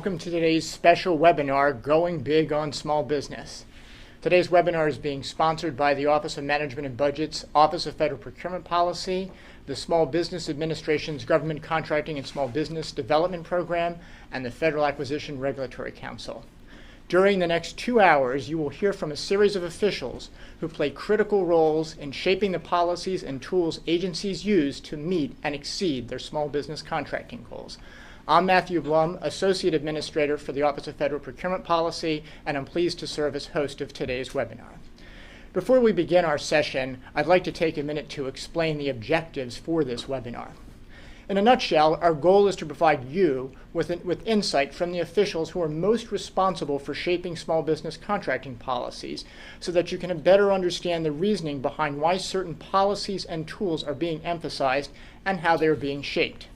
welcome to today's special webinar, Going Big on Small Business. Today's webinar is being sponsored by the Office of Management and Budget's Office of Federal Procurement Policy, the Small Business Administration's Government Contracting and Small Business Development Program, and the Federal Acquisition Regulatory Council. During the next 2 hours, you will hear from a series of officials who play critical roles in shaping the policies and tools agencies use to meet and exceed their small business contracting goals. I'm Matthew Blum, Associate Administrator for the Office of Federal Procurement Policy, and I'm pleased to serve as host of today's webinar. Before we begin our session, I'd like to take a minute to explain the objectives for this webinar. In a nutshell, our goal is to provide you with insight from the officials who are most responsible for shaping small business contracting policies so that you can better understand the reasoning behind why certain policies and tools are being emphasized and how they are being shaped.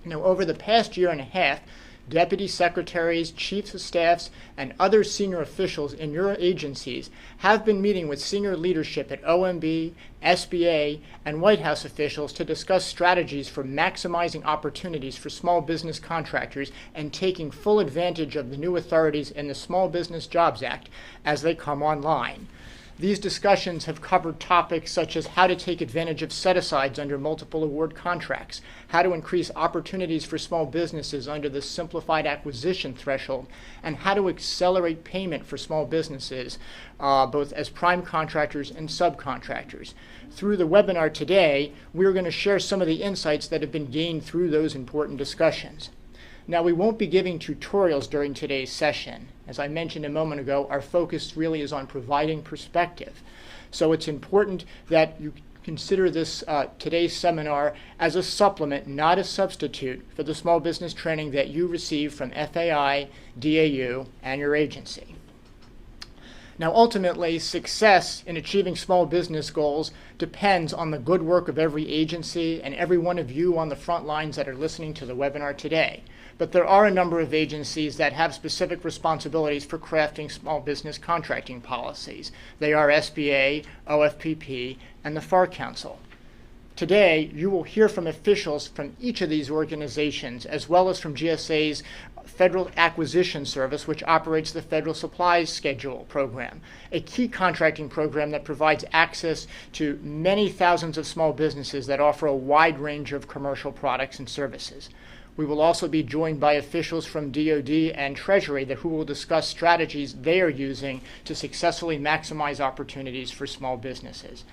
Now, over the past year and a half, Deputy Secretaries, Chiefs of Staffs, and other senior officials in your agencies have been meeting with senior leadership at OMB, SBA, and White House officials to discuss strategies for maximizing opportunities for small business contractors and taking full advantage of the new authorities in the Small Business Jobs Act as they come online. These discussions have covered topics such as how to take advantage of set-asides under multiple award contracts, how to increase opportunities for small businesses under the simplified acquisition threshold, and how to accelerate payment for small businesses, both as prime contractors and subcontractors. Through the webinar today, we're going to share some of the insights that have been gained through those important discussions. Now, we won't be giving tutorials during today's session. As I mentioned a moment ago, our focus really is on providing perspective. So it's important that you consider this today's seminar as a supplement, not a substitute, for the small business training that you receive from FAI, DAU, and your agency. Now, ultimately, success in achieving small business goals depends on the good work of every agency and every one of you on the front lines that are listening to the webinar today. But there are a number of agencies that have specific responsibilities for crafting small business contracting policies. They are SBA, OFPP, and the FAR Council. Today, you will hear from officials from each of these organizations, as well as from GSA's Federal Acquisition Service, which operates the Federal Supplies Schedule program, a key contracting program that provides access to many thousands of small businesses that offer a wide range of commercial products and services. We will also be joined by officials from DoD and Treasury who will discuss strategies they are using to successfully maximize opportunities for small businesses.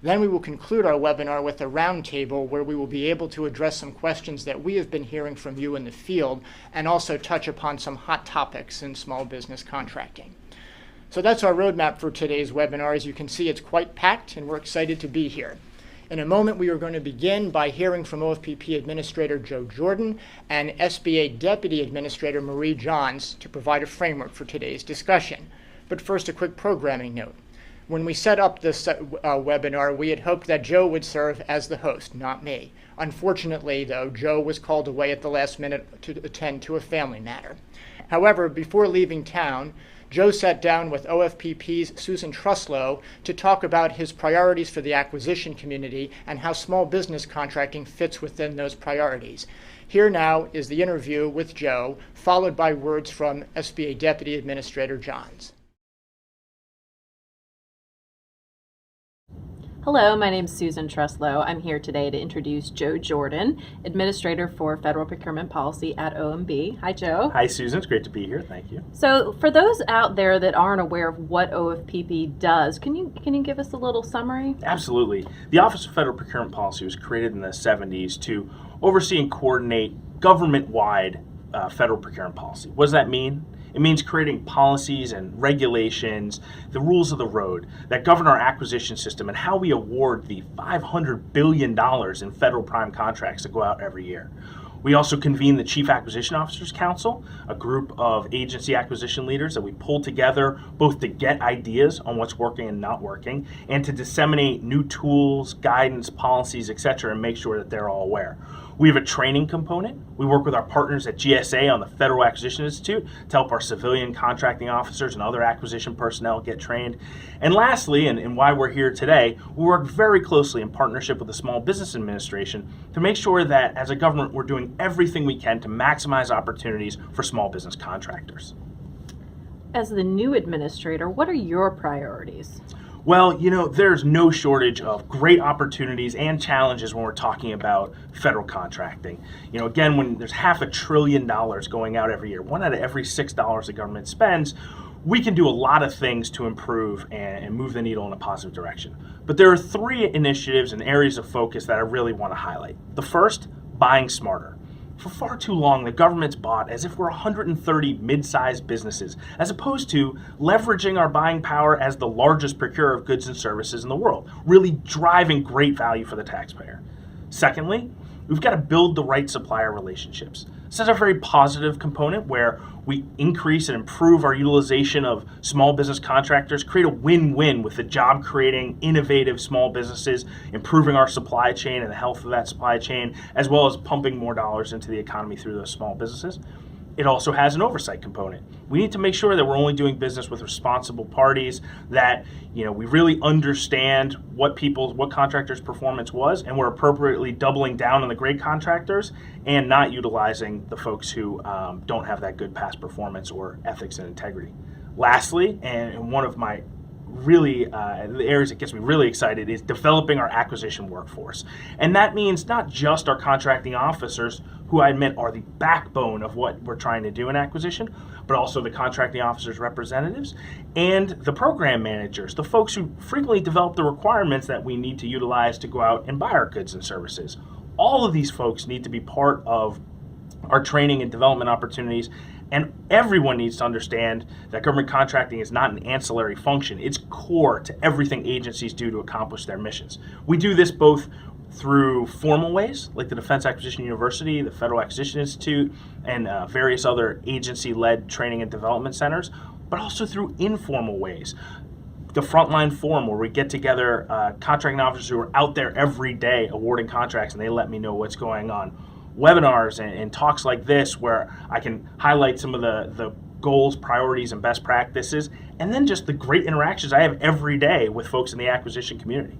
Then we will conclude our webinar with a roundtable where we will be able to address some questions that we have been hearing from you in the field and also touch upon some hot topics in small business contracting. So that's our roadmap for today's webinar. As you can see, it's quite packed and we're excited to be here. In a moment, we are going to begin by hearing from OFPP Administrator Joe Jordan and SBA Deputy Administrator Marie Johns to provide a framework for today's discussion. But first, a quick programming note. When we set up this webinar, we had hoped that Joe would serve as the host, not me. Unfortunately, though, Joe was called away at the last minute to attend to a family matter. However, before leaving town, Joe sat down with OFPP's Susan Truslow to talk about his priorities for the acquisition community and how small business contracting fits within those priorities. Here now is the interview with Joe, followed by words from SBA Deputy Administrator Johns. Hello, my name is Susan Truslow. I'm here today to introduce Joe Jordan, Administrator for Federal Procurement Policy at OMB. Hi, Joe. Hi, Susan. It's great to be here. Thank you. So, for those out there that aren't aware of what OFPP does, can you give us a little summary? Absolutely. The Office of Federal Procurement Policy was created in the 70s to oversee and coordinate government-wide federal procurement policy. What does that mean? It means creating policies and regulations, the rules of the road that govern our acquisition system and how we award the $500 billion in federal prime contracts that go out every year. We also convene the Chief Acquisition Officers Council, a group of agency acquisition leaders that we pull together both to get ideas on what's working and not working and to disseminate new tools, guidance, policies, etc., and make sure that they're all aware. We have a training component. We work with our partners at GSA on the Federal Acquisition Institute to help our civilian contracting officers and other acquisition personnel get trained. And lastly, and why we're here today, we work very closely in partnership with the Small Business Administration to make sure that as a government we're doing everything we can to maximize opportunities for small business contractors. As the new administrator, what are your priorities? Well, there's no shortage of great opportunities and challenges when we're talking about federal contracting. Again, when there's $500 billion going out every year, 1 out of every $6 the government spends, we can do a lot of things to improve and move the needle in a positive direction. But there are 3 initiatives and areas of focus that I really want to highlight. The first, buying smarter. For far too long, the government's bought as if we're 130 mid-sized businesses, as opposed to leveraging our buying power as the largest procurer of goods and services in the world, really driving great value for the taxpayer. Secondly, we've got to build the right supplier relationships. This is a very positive component where we increase and improve our utilization of small business contractors, create a win-win with the job-creating, innovative small businesses, improving our supply chain and the health of that supply chain, as well as pumping more dollars into the economy through those small businesses. It also has an oversight component. We need to make sure that we're only doing business with responsible parties, that we really understand what contractors' performance was, and we're appropriately doubling down on the great contractors and not utilizing the folks who don't have that good past performance or ethics and integrity. Lastly, and one of my the areas that gets me really excited is developing our acquisition workforce. And that means not just our contracting officers, who I admit are the backbone of what we're trying to do in acquisition, but also the contracting officers' representatives and the program managers, the folks who frequently develop the requirements that we need to utilize to go out and buy our goods and services. All of these folks need to be part of our training and development opportunities. And everyone needs to understand that government contracting is not an ancillary function. It's core to everything agencies do to accomplish their missions. We do this both through formal ways, like the Defense Acquisition University, the Federal Acquisition Institute, and various other agency-led training and development centers, but also through informal ways. The Frontline Forum, where we get together contracting officers who are out there every day awarding contracts, and they let me know what's going on. Webinars and talks like this where I can highlight some of the goals, priorities, and best practices, and then just the great interactions I have every day with folks in the acquisition community.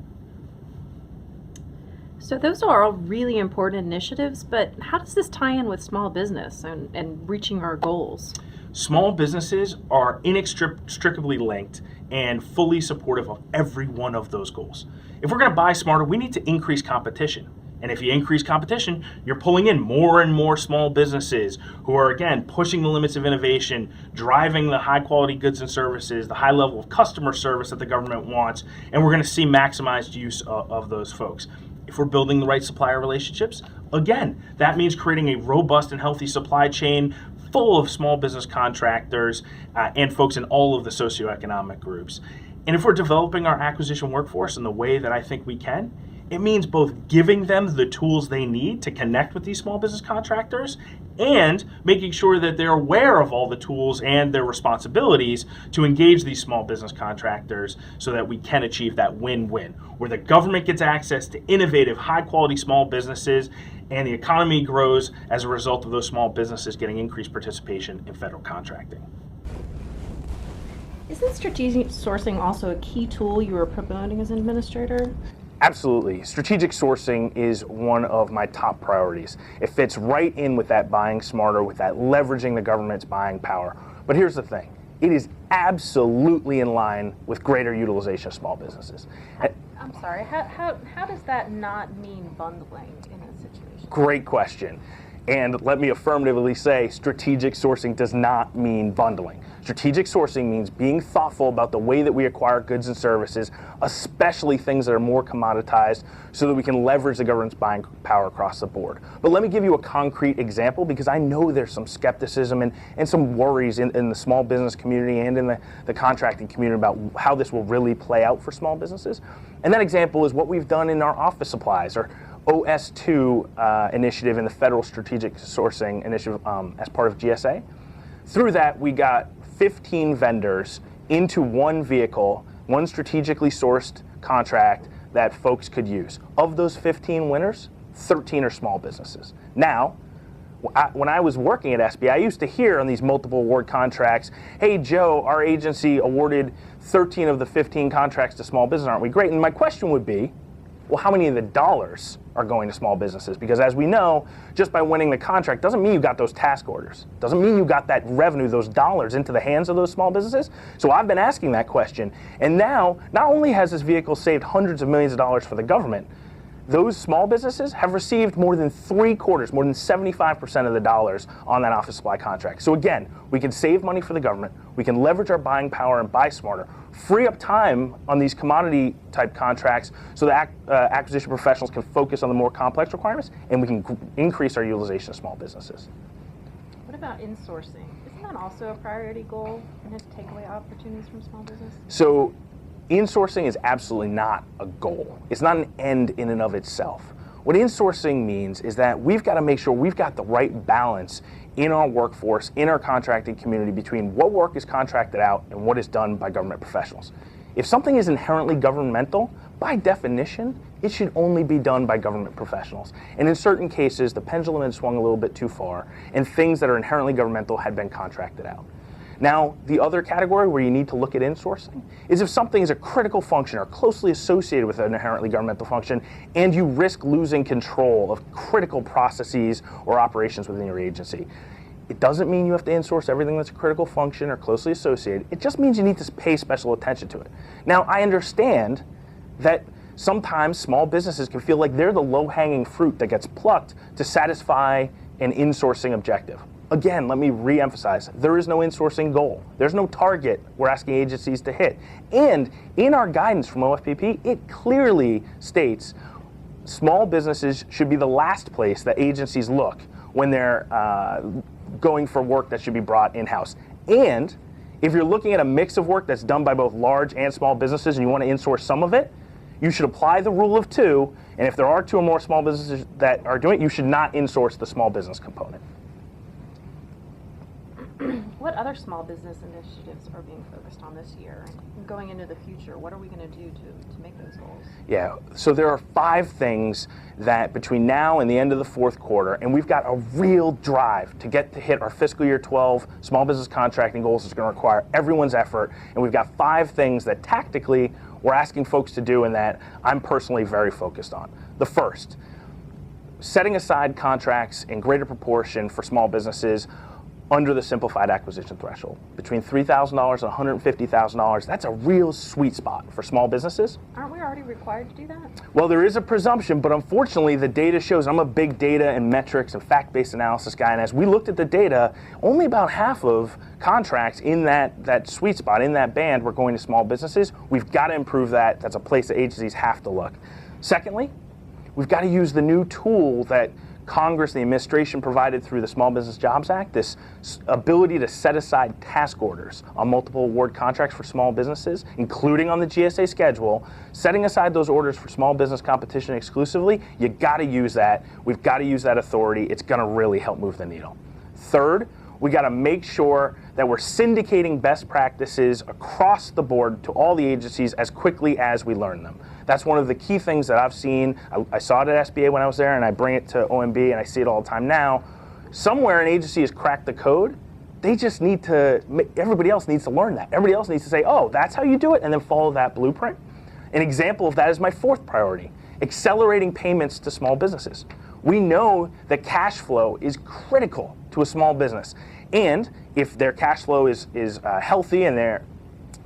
So those are all really important initiatives, but how does this tie in with small business and reaching our goals? Small businesses are inextricably linked and fully supportive of every one of those goals. If we're going to buy smarter, we need to increase competition. And if you increase competition, you're pulling in more and more small businesses who are, again, pushing the limits of innovation, driving the high quality goods and services, the high level of customer service that the government wants, and we're going to see maximized use of those folks. If we're building the right supplier relationships, again, that means creating a robust and healthy supply chain full of small business contractors and folks in all of the socioeconomic groups. And if we're developing our acquisition workforce in the way that I think we can, it means both giving them the tools they need to connect with these small business contractors and making sure that they're aware of all the tools and their responsibilities to engage these small business contractors so that we can achieve that win-win, where the government gets access to innovative, high-quality small businesses and the economy grows as a result of those small businesses getting increased participation in federal contracting. Isn't strategic sourcing also a key tool you are promoting as an administrator? Absolutely. Strategic sourcing is one of my top priorities. It fits right in with that buying smarter, with that leveraging the government's buying power. But here's the thing. It is absolutely in line with greater utilization of small businesses. I'm sorry, how does that not mean bundling in a situation? Great question. And let me affirmatively say, strategic sourcing does not mean bundling. Strategic sourcing means being thoughtful about the way that we acquire goods and services, especially things that are more commoditized, so that we can leverage the government's buying power across the board. But let me give you a concrete example, because I know there's some skepticism and some worries in the small business community and in the contracting community about how this will really play out for small businesses. And that example is what we've done in our office supplies, or OS2 initiative in the Federal Strategic Sourcing Initiative as part of GSA. Through that, we got 15 vendors into one vehicle, one strategically sourced contract that folks could use. Of those 15 winners, 13 are small businesses. Now, when I was working at SBA, I used to hear on these multiple award contracts, hey, Joe, our agency awarded 13 of the 15 contracts to small business. Aren't we great? And my question would be, well, how many of the dollars are going to small businesses? Because as we know, just by winning the contract doesn't mean you got those task orders. Doesn't mean you got that revenue, those dollars into the hands of those small businesses. So I've been asking that question. And now, not only has this vehicle saved hundreds of millions of dollars for the government, those small businesses have received more than 3/4, more than 75% of the dollars on that office supply contract. So again, we can save money for the government, we can leverage our buying power and buy smarter, free up time on these commodity type contracts so that acquisition professionals can focus on the more complex requirements, and we can increase our utilization of small businesses. What about insourcing? Isn't that also a priority goal and to take away opportunities from small business? So insourcing is absolutely not a goal. It's not an end in and of itself. What insourcing means is that we've got to make sure we've got the right balance in our workforce, in our contracting community, between what work is contracted out and what is done by government professionals. If something is inherently governmental, by definition, it should only be done by government professionals. And in certain cases, the pendulum had swung a little bit too far, and things that are inherently governmental had been contracted out. Now, the other category where you need to look at insourcing is if something is a critical function or closely associated with an inherently governmental function, and you risk losing control of critical processes or operations within your agency. It doesn't mean you have to insource everything that's a critical function or closely associated. It just means you need to pay special attention to it. Now, I understand that sometimes small businesses can feel like they're the low-hanging fruit that gets plucked to satisfy an insourcing objective. Again, let me re-emphasize, there is no insourcing goal. There's no target we're asking agencies to hit. And in our guidance from OFPP, it clearly states small businesses should be the last place that agencies look when they're going for work that should be brought in-house. And if you're looking at a mix of work that's done by both large and small businesses and you want to insource some of it, you should apply the rule of two, and if there are 2 or more small businesses that are doing it, you should not insource the small business component. What other small business initiatives are being focused on this year? And going into the future, what are we going to do to make those goals? Yeah, so there are 5 things that between now and the end of the 4th quarter, and we've got a real drive to hit our fiscal year 12 small business contracting goals. It's going to require everyone's effort, and we've got 5 things that tactically we're asking folks to do and that I'm personally very focused on. The first, setting aside contracts in greater proportion for small businesses under the simplified acquisition threshold. Between $3,000 and $150,000, that's a real sweet spot for small businesses. Aren't we already required to do that? Well, there is a presumption, but unfortunately the data shows, I'm a big data and metrics and fact-based analysis guy, and as we looked at the data, only about half of contracts in that sweet spot, in that band, were going to small businesses. We've got to improve that. That's a place that agencies have to look. Secondly, we've got to use the new tool that Congress and the administration provided through the Small Business Jobs Act, this ability to set aside task orders on multiple award contracts for small businesses, including on the GSA schedule. Setting aside those orders for small business competition exclusively, you got to use that. We've got to use that authority. It's going to really help move the needle. Third, we got to make sure that we're syndicating best practices across the board to all the agencies as quickly as we learn them. That's one of the key things that I've seen. I saw it at SBA when I was there, and I bring it to OMB, and I see it all the time now. Somewhere an agency has cracked the code. They just need to, everybody else needs to learn that. Everybody else needs to say, oh, that's how you do it, and then follow that blueprint. An example of that is my 4th priority, accelerating payments to small businesses. We know that cash flow is critical to a small business. And if their cash flow is healthy and their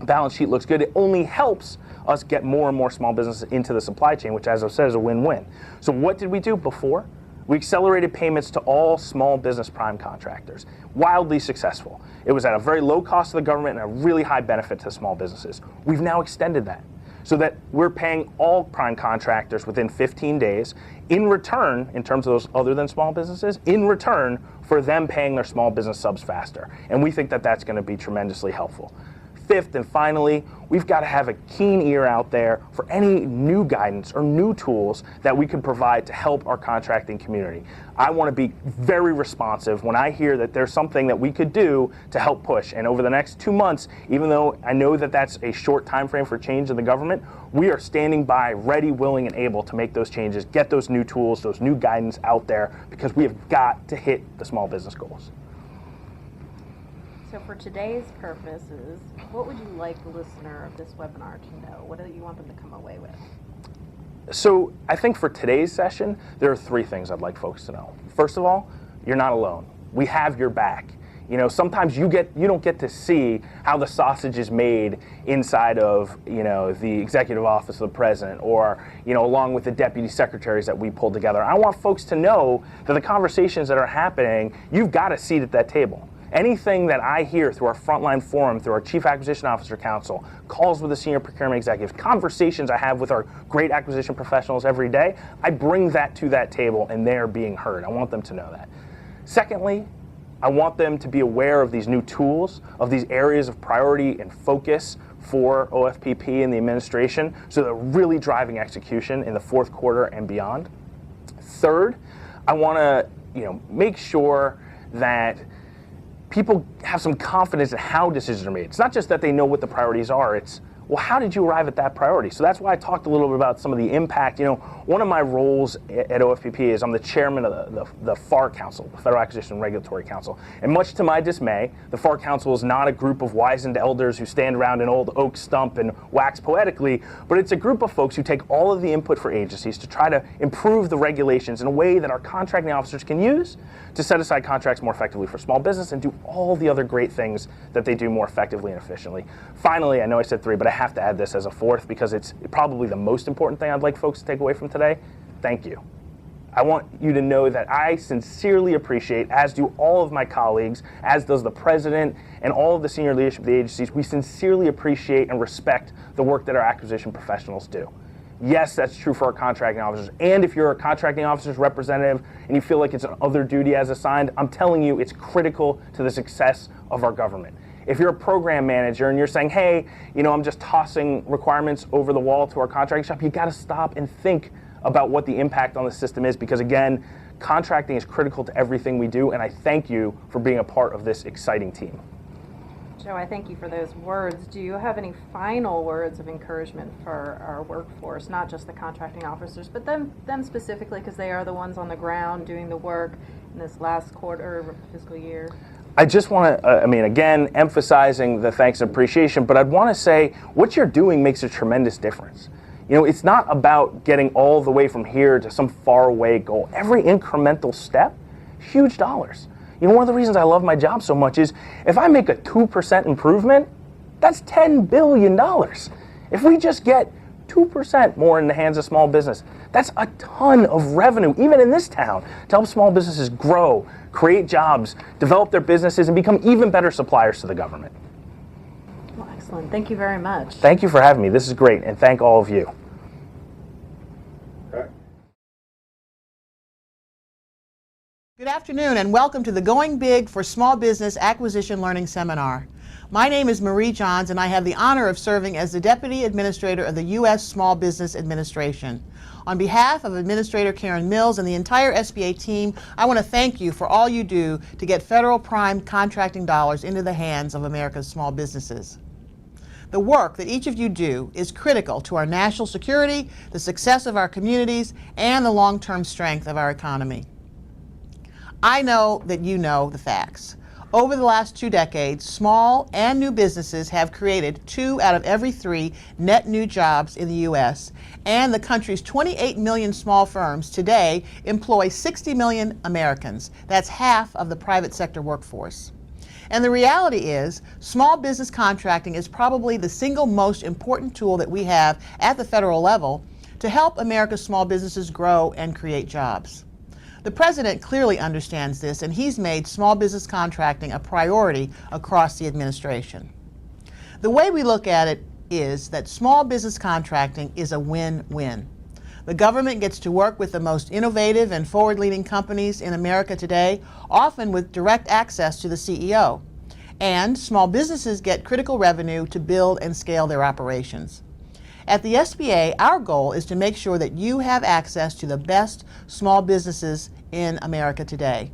balance sheet looks good, it only helps us get more and more small businesses into the supply chain, which, as I've said, is a win-win. So what did we do before? We accelerated payments to all small business prime contractors. Wildly successful. It was at a very low cost to the government and a really high benefit to small businesses. We've now extended that so that we're paying all prime contractors within 15 days in return, in terms of those other than small businesses, in return for them paying their small business subs faster. And we think that that's going to be tremendously helpful. Fifth and finally, we've got to have a keen ear out there for any new guidance or new tools that we can provide to help our contracting community. I want to be very responsive when I hear that there's something that we could do to help push. And over the next 2 months, even though I know that that's a short time frame for change in the government, we are standing by, ready, willing, and able to make those changes, get those new tools, those new guidance out there, because we have got to hit the small business goals. So for today's purposes, what would you like the listener of this webinar to know? What do you want them to come away with? So I think for today's session, there are 3 things I'd like folks to know. First of all, you're not alone. We have your back. You know, sometimes you don't get to see how the sausage is made inside of, you know, the executive office of the president, or, you know, along with the deputy secretaries that we pulled together. I want folks to know that the conversations that are happening, you've got a seat at that table. Anything that I hear through our frontline forum, through our Chief Acquisition Officer Council, calls with the senior procurement executives, conversations I have with our great acquisition professionals every day, I bring that to that table and they're being heard. I want them to know that. Secondly, I want them to be aware of these new tools, of these areas of priority and focus for OFPP and the administration, so they're really driving execution in the 4th quarter and beyond. Third, I want to, you know, make sure that people have some confidence in how decisions are made. It's not just that they know what the priorities are, it's, well, how did you arrive at that priority? So that's why I talked a little bit about some of the impact. You know, one of my roles at OFPP is I'm the chairman of the FAR Council, the Federal Acquisition and Regulatory Council. And much to my dismay, the FAR Council is not a group of wizened elders who stand around an old oak stump and wax poetically, but it's a group of folks who take all of the input for agencies to try to improve the regulations in a way that our contracting officers can use to set aside contracts more effectively for small business and do all the other great things that they do more effectively and efficiently. Finally, I know I said 3, but I have to add this as a 4th because it's probably the most important thing I'd like folks to take away from today. Thank you. I want you to know that I sincerely appreciate, as do all of my colleagues, as does the president and all of the senior leadership of the agencies, we sincerely appreciate and respect the work that our acquisition professionals do. Yes, that's true for our contracting officers. And if you're a contracting officer's representative and you feel like it's an other duty as assigned, I'm telling you it's critical to the success of our government. If you're a program manager and you're saying, hey, you know, I'm just tossing requirements over the wall to our contracting shop, you got to stop and think about what the impact on the system is, because again, contracting is critical to everything we do, and I thank you for being a part of this exciting team. Joe, I thank you for those words. Do you have any final words of encouragement for our workforce, not just the contracting officers, but them specifically, because they are the ones on the ground doing the work in this last quarter of fiscal year? I just want to, again, emphasizing the thanks and appreciation, but I'd want to say what you're doing makes a tremendous difference. You know, it's not about getting all the way from here to some faraway goal. Every incremental step, huge dollars. You know, one of the reasons I love my job so much is if I make a 2% improvement, that's $10 billion. If we just get 2% more in the hands of small business, that's a ton of revenue, even in this town, to help small businesses grow, create jobs, develop their businesses, and become even better suppliers to the government. Well, excellent. Thank you very much. Thank you for having me. This is great, and thank all of you. Good afternoon and welcome to the Going Big for Small Business Acquisition Learning Seminar. My name is Marie Johns and I have the honor of serving as the Deputy Administrator of the U.S. Small Business Administration. On behalf of Administrator Karen Mills and the entire SBA team, I want to thank you for all you do to get federal prime contracting dollars into the hands of America's small businesses. The work that each of you do is critical to our national security, the success of our communities, and the long-term strength of our economy. I know that you know the facts. Over the last 2 decades, small and new businesses have created 2 out of every 3 net new jobs in the U.S., and the country's 28 million small firms today employ 60 million Americans. That's half of the private sector workforce. And the reality is, small business contracting is probably the single most important tool that we have at the federal level to help America's small businesses grow and create jobs. The President clearly understands this, and he's made small business contracting a priority across the administration. The way we look at it is that small business contracting is a win-win. The government gets to work with the most innovative and forward-leaning companies in America today, often with direct access to the CEO. And small businesses get critical revenue to build and scale their operations. At the SBA, our goal is to make sure that you have access to the best small businesses in America today.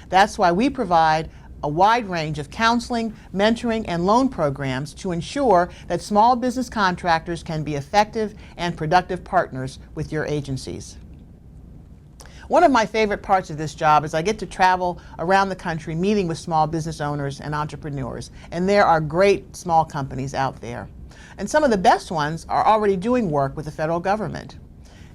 That's why we provide a wide range of counseling, mentoring, and loan programs to ensure that small business contractors can be effective and productive partners with your agencies. One of my favorite parts of this job is I get to travel around the country meeting with small business owners and entrepreneurs, and there are great small companies out there. And some of the best ones are already doing work with the federal government.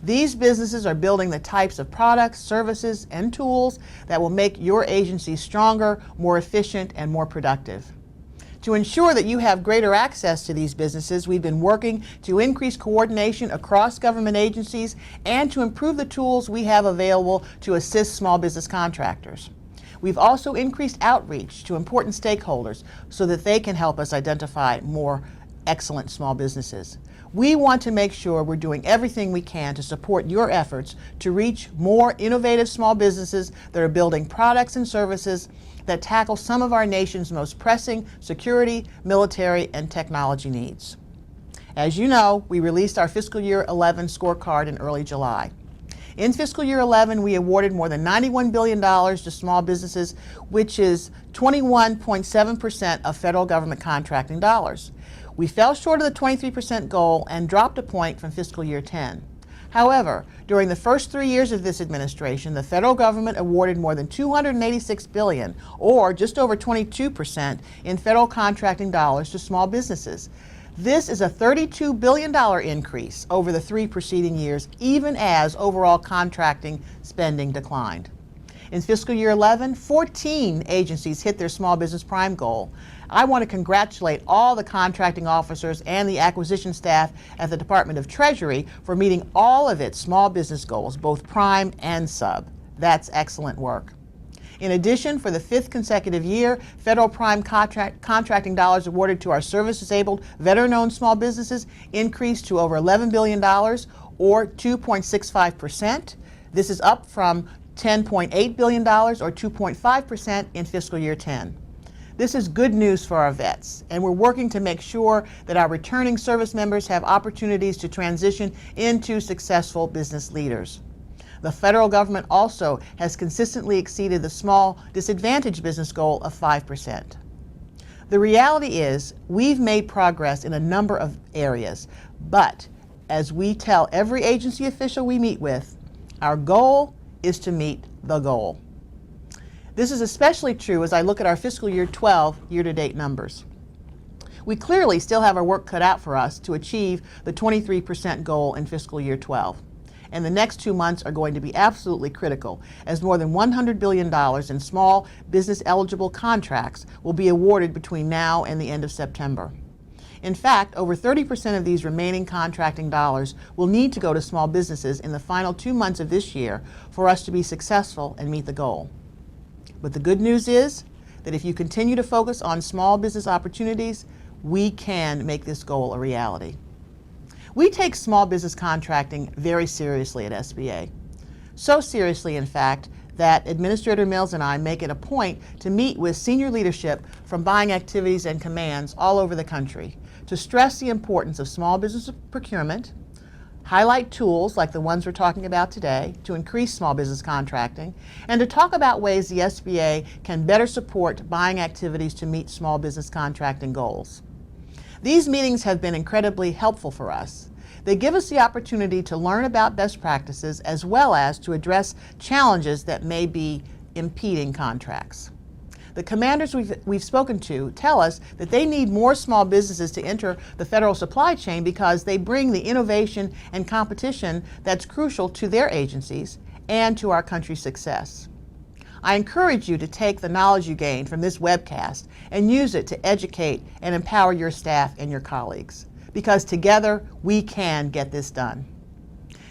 These businesses are building the types of products, services, and tools that will make your agency stronger, more efficient, and more productive. To ensure that you have greater access to these businesses, we've been working to increase coordination across government agencies and to improve the tools we have available to assist small business contractors. We've also increased outreach to important stakeholders so that they can help us identify more excellent small businesses. We want to make sure we're doing everything we can to support your efforts to reach more innovative small businesses that are building products and services that tackle some of our nation's most pressing security, military, and technology needs. As you know, we released our fiscal year 11 scorecard in early July. In fiscal year 11, we awarded more than $91 billion to small businesses, which is 21.7% of federal government contracting dollars. We fell short of the 23% goal and dropped a point from fiscal year 10. However, during the first 3 years of this administration, the federal government awarded more than $286 billion, or just over 22%, in federal contracting dollars to small businesses. This is a $32 billion increase over the 3 preceding years, even as overall contracting spending declined. In fiscal year 11, 14 agencies hit their small business prime goal. I want to congratulate all the contracting officers and the acquisition staff at the Department of Treasury for meeting all of its small business goals, both prime and sub. That's excellent work. In addition, for the 5th consecutive year, federal prime contracting dollars awarded to our service-disabled, veteran-owned small businesses increased to over $11 billion, or 2.65%. This is up from $10.8 billion, or 2.5%, in fiscal year 10. This is good news for our vets, and we're working to make sure that our returning service members have opportunities to transition into successful business leaders. The federal government also has consistently exceeded the small disadvantaged business goal of 5%. The reality is we've made progress in a number of areas, but as we tell every agency official we meet with, our goal is to meet the goal. This is especially true as I look at our fiscal year 12 year-to-date numbers. We clearly still have our work cut out for us to achieve the 23% goal in fiscal year 12. And the next 2 months are going to be absolutely critical, as more than $100 billion in small business eligible contracts will be awarded between now and the end of September. In fact, over 30% of these remaining contracting dollars will need to go to small businesses in the final 2 months of this year for us to be successful and meet the goal. But the good news is that if you continue to focus on small business opportunities, we can make this goal a reality. We take small business contracting very seriously at SBA. So seriously, in fact, that Administrator Mills and I make it a point to meet with senior leadership from buying activities and commands all over the country to stress the importance of small business procurement, highlight tools like the ones we're talking about today to increase small business contracting, and to talk about ways the SBA can better support buying activities to meet small business contracting goals. These meetings have been incredibly helpful for us. They give us the opportunity to learn about best practices as well as to address challenges that may be impeding contracts. The commanders we've spoken to tell us that they need more small businesses to enter the federal supply chain because they bring the innovation and competition that's crucial to their agencies and to our country's success. I encourage you to take the knowledge you gain from this webcast and use it to educate and empower your staff and your colleagues, because together we can get this done.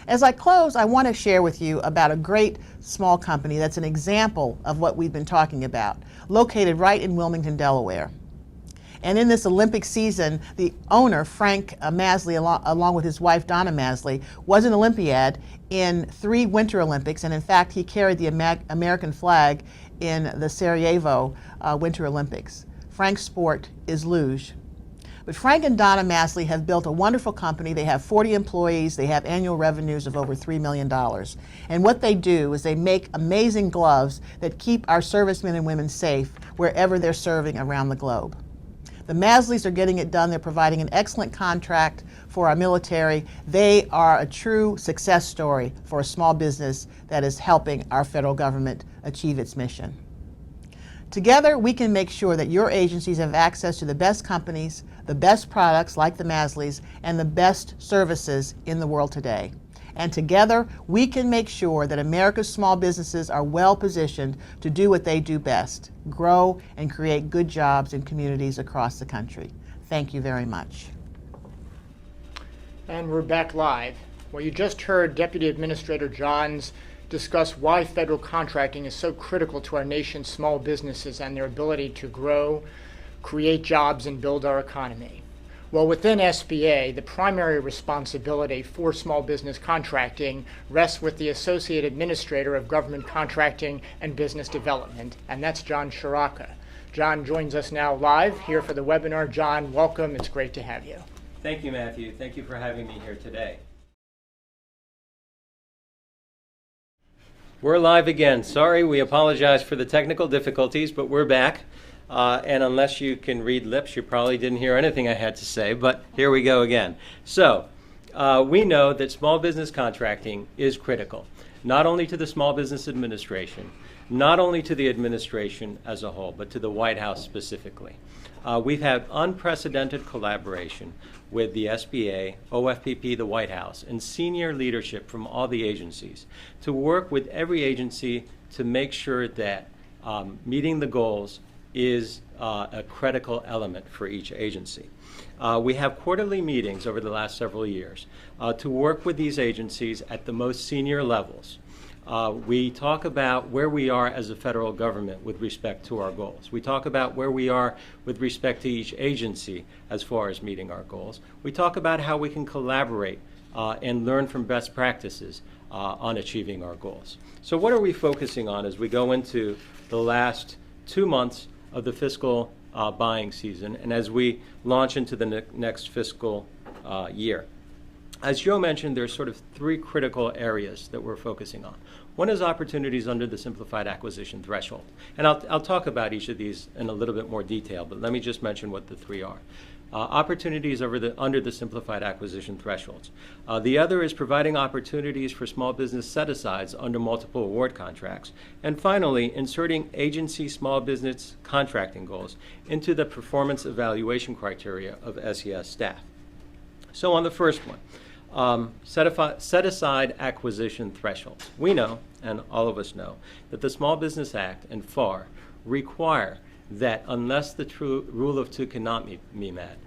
As I close, I want to share with you about a great small company that's an example of what we've been talking about, located right in Wilmington, Delaware. And in this Olympic season, the owner, Frank Masley, along with his wife, Donna Masley, was an Olympiad in 3 Winter Olympics, and in fact, he carried the American flag in the Sarajevo Winter Olympics. Frank's sport is luge. But Frank and Donna Masley have built a wonderful company. They have 40 employees. They have annual revenues of over $3 million. And what they do is they make amazing gloves that keep our servicemen and women safe wherever they're serving around the globe. The Masleys are getting it done. They're providing an excellent contract for our military. They are a true success story for a small business that is helping our federal government achieve its mission. Together, we can make sure that your agencies have access to the best companies, the best products like the Masleys, and the best services in the world today. And together, we can make sure that America's small businesses are well positioned to do what they do best, grow and create good jobs in communities across the country. Thank you very much. And we're back live. Well, you just heard Deputy Administrator Johns discuss why federal contracting is so critical to our nation's small businesses and their ability to grow, create jobs, and build our economy. Well, within SBA, the primary responsibility for small business contracting rests with the Associate Administrator of Government Contracting and Business Development, and that's John Shoraka. John joins us now live here for the webinar. John, welcome. It's great to have you. Thank you, Matthew. Thank you for having me here today. We're live again. Sorry, we apologize for the technical difficulties, but we're back. And unless you can read lips, you probably didn't hear anything I had to say, but here we go again. So, we know that small business contracting is critical, not only to the Small Business Administration, not only to the administration as a whole, but to the White House specifically. We've had unprecedented collaboration with the SBA, OFPP, the White House, and senior leadership from all the agencies to work with every agency to make sure that meeting the goals is a critical element for each agency. We have quarterly meetings over the last several years to work with these agencies at the most senior levels. We talk about where we are as a federal government with respect to our goals. We talk about where we are with respect to each agency as far as meeting our goals. We talk about how we can collaborate and learn from best practices on achieving our goals. So what are we focusing on as we go into the last 2 months of the fiscal buying season and as we launch into the next fiscal year? As Joe mentioned, there's sort of 3 critical areas that we're focusing on. One is opportunities under the simplified acquisition threshold. And I'll talk about each of these in a little bit more detail, but let me just mention what the 3 are. Opportunities under the simplified acquisition thresholds. The other is providing opportunities for small business set-asides under multiple award contracts. And finally, inserting agency small business contracting goals into the performance evaluation criteria of SES staff. So on the first one, set-aside acquisition thresholds. We know, and all of us know, that the Small Business Act and FAR require that unless the true rule of 2 cannot be met,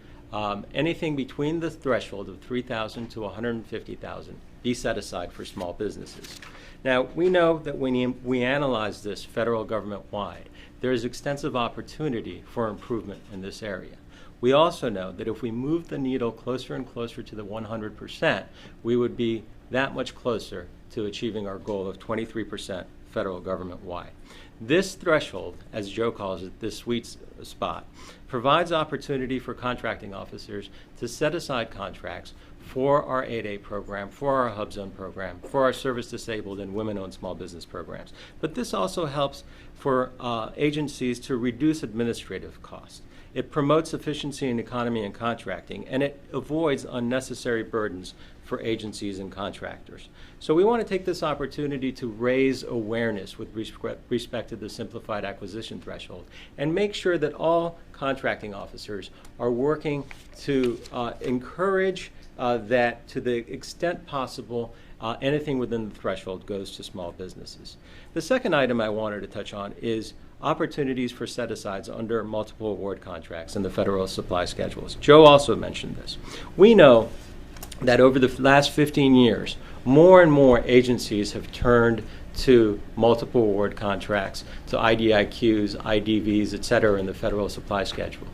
anything between the threshold of $3,000 to $150,000 be set aside for small businesses. Now, we know that when we analyze this federal government-wide, there is extensive opportunity for improvement in this area. We also know that if we move the needle closer and closer to the 100%, we would be that much closer to achieving our goal of 23% federal government-wide. This threshold, as Joe calls it, this sweet spot, provides opportunity for contracting officers to set aside contracts for our 8A program, for our Hub Zone program, for our service-disabled and women-owned small business programs. But this also helps for agencies to reduce administrative costs. It promotes efficiency and economy in contracting, and it avoids unnecessary burdens for agencies and contractors. So we want to take this opportunity to raise awareness with respect to the simplified acquisition threshold and make sure that all contracting officers are working to encourage that to the extent possible anything within the threshold goes to small businesses. The second item I wanted to touch on is opportunities for set-asides under multiple award contracts in the federal supply schedules. Joe also mentioned this. We know that over the last 15 years, more and more agencies have turned to multiple award contracts, to IDIQs, IDVs, et cetera, in the federal supply schedule.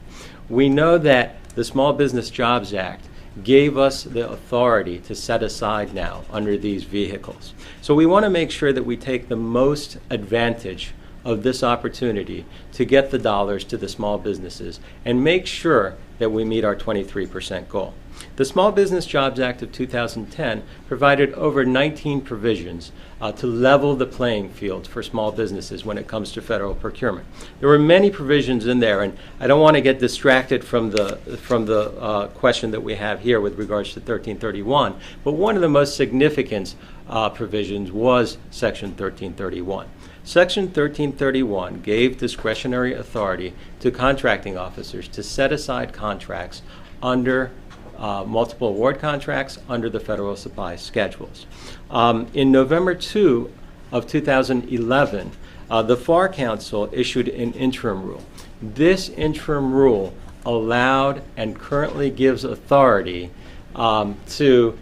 We know that the Small Business Jobs Act gave us the authority to set aside now under these vehicles. So we want to make sure that we take the most advantage of this opportunity to get the dollars to the small businesses and make sure that we meet our 23% goal. The Small Business Jobs Act of 2010 provided over 19 provisions to level the playing field for small businesses when it comes to federal procurement. There were many provisions in there, and I don't want to get distracted from the question that we have here with regards to 1331, but one of the most significant provisions was Section 1331. Section 1331 gave discretionary authority to contracting officers to set aside contracts under multiple award contracts under the federal supply schedules. In November 2 of 2011, the FAR Council issued an interim rule. This interim rule allowed and currently gives authority to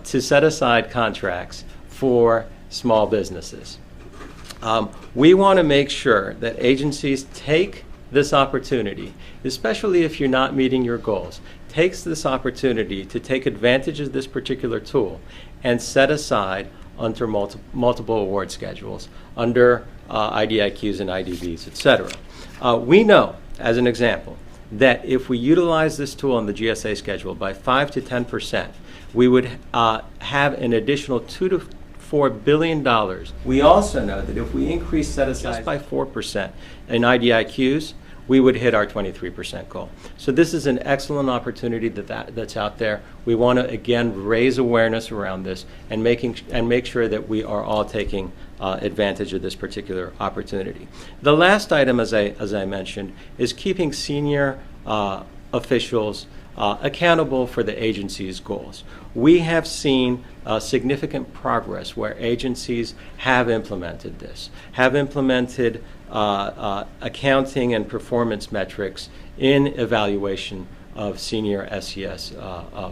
set aside contracts for small businesses. We want to make sure that agencies take this opportunity, especially if you're not meeting your goals, takes this opportunity to take advantage of this particular tool and set aside under multiple award schedules, under IDIQs and IDBs, etc. We know, as an example, that if we utilize this tool on the GSA schedule by 5 to 10%, we would have an additional $2 to $4 billion. We also know that if we increase set aside just by 4% in IDIQs, we would hit our 23% goal. So this is an excellent opportunity that's out there. We want to, again, raise awareness around this and make sure that we are all taking advantage of this particular opportunity. The last item, as I mentioned, is keeping senior officials accountable for the agency's goals. We have seen significant progress where agencies have implemented this, have implemented accounting and performance metrics in evaluation of senior SES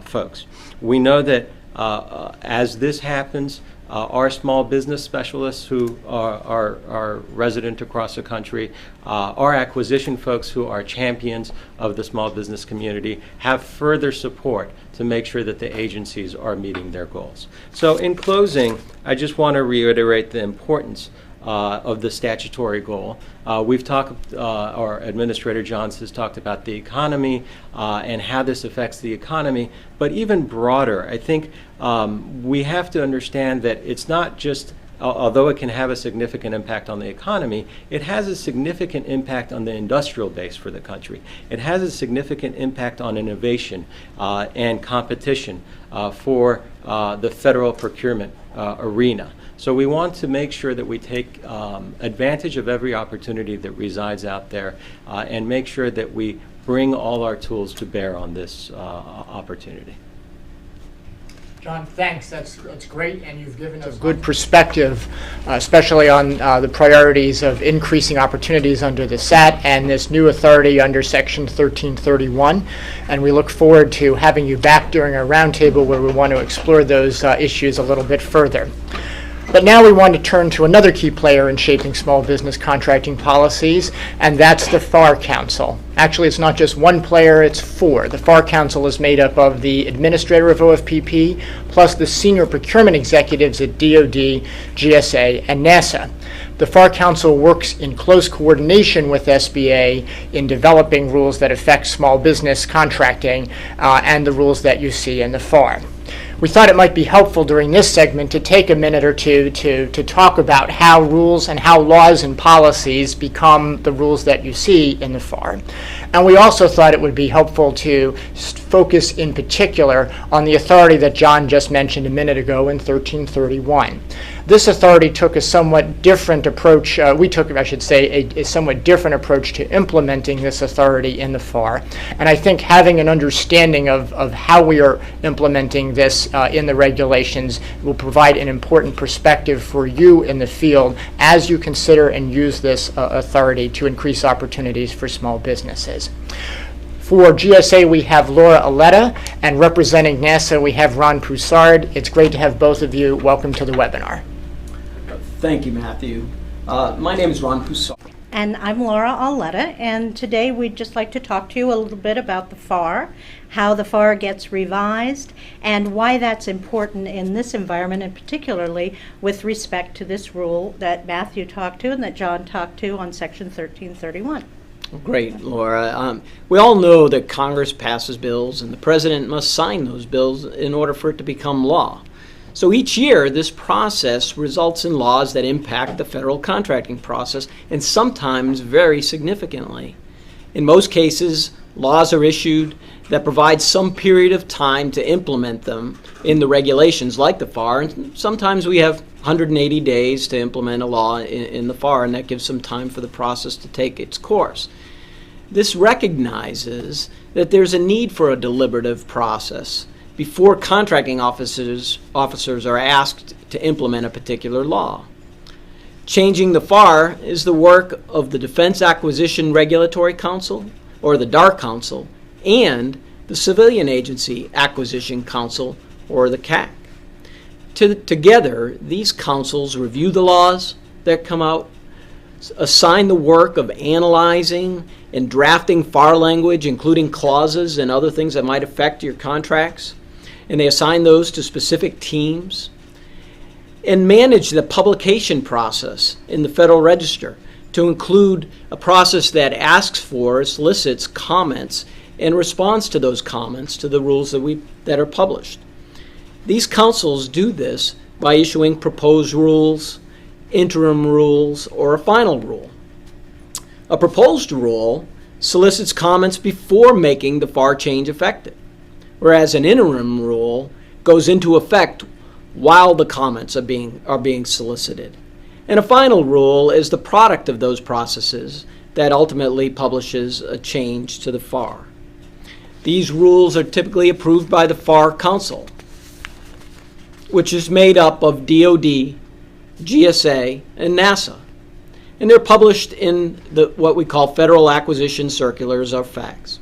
folks. We know that as this happens, our small business specialists who are resident across the country, our acquisition folks who are champions of the small business community have further support to make sure that the agencies are meeting their goals. So in closing, I just want to reiterate the importance of the statutory goal. We've talked, our Administrator Johns has talked about the economy and how this affects the economy, but even broader, I think we have to understand that it's not just, although it can have a significant impact on the economy, it has a significant impact on the industrial base for the country. It has a significant impact on innovation and competition for the federal procurement arena. So we want to make sure that we take advantage of every opportunity that resides out there and make sure that we bring all our tools to bear on this opportunity. John, thanks. That's great, and you've given us a good perspective, especially on the priorities of increasing opportunities under the SAT and this new authority under Section 1331. And we look forward to having you back during our roundtable where we want to explore those issues a little bit further. But now we want to turn to another key player in shaping small business contracting policies, and that's the FAR Council. Actually, it's not just one player, it's four. The FAR Council is made up of the administrator of OFPP, plus the senior procurement executives at DoD, GSA, and NASA. The FAR Council works in close coordination with SBA in developing rules that affect small business contracting and the rules that you see in the FAR. We thought it might be helpful during this segment to take a minute or two to talk about how rules and how laws and policies become the rules that you see in the FAR. And we also thought it would be helpful to focus in particular on the authority that John just mentioned a minute ago in 1331. This authority took a somewhat different approach, we took, I should say, a somewhat different approach to implementing this authority in the FAR. And I think having an understanding of how we are implementing this in the regulations will provide an important perspective for you in the field as you consider and use this authority to increase opportunities for small businesses. For GSA, we have Laura Aletta, and representing NASA, we have Ron Poussard. It's great to have both of you. Welcome to the webinar. Thank you, Matthew. My name is Ron Poussard. And I'm Laura Auletta, and today we'd just like to talk to you a little bit about the FAR, how the FAR gets revised, and why that's important in this environment, and particularly with respect to this rule that Matthew talked to and that John talked to on Section 1331. Great, Laura. We all know that Congress passes bills and the President must sign those bills in order for it to become law. So each year, this process results in laws that impact the federal contracting process, and sometimes very significantly. In most cases, laws are issued that provide some period of time to implement them in the regulations like the FAR, and sometimes we have 180 days to implement a law in the FAR, and that gives some time for the process to take its course. This recognizes that there's a need for a deliberative process before contracting officers are asked to implement a particular law. Changing the FAR is the work of the Defense Acquisition Regulatory Council, or the DAR Council, and the Civilian Agency Acquisition Council, or the CAC. Together, these councils review the laws that come out, assign the work of analyzing and drafting FAR language, including clauses and other things that might affect your contracts, and they assign those to specific teams, and manage the publication process in the Federal Register to include a process that asks for, solicits comments, and responds to those comments to the rules that are published. These councils do this by issuing proposed rules, interim rules, or a final rule. A proposed rule solicits comments before making the FAR change effective, whereas an interim rule goes into effect while the comments are being solicited. And a final rule is the product of those processes that ultimately publishes a change to the FAR. These rules are typically approved by the FAR Council, which is made up of DoD, GSA, and NASA. And they're published in what we call Federal Acquisition Circulars, or FACs.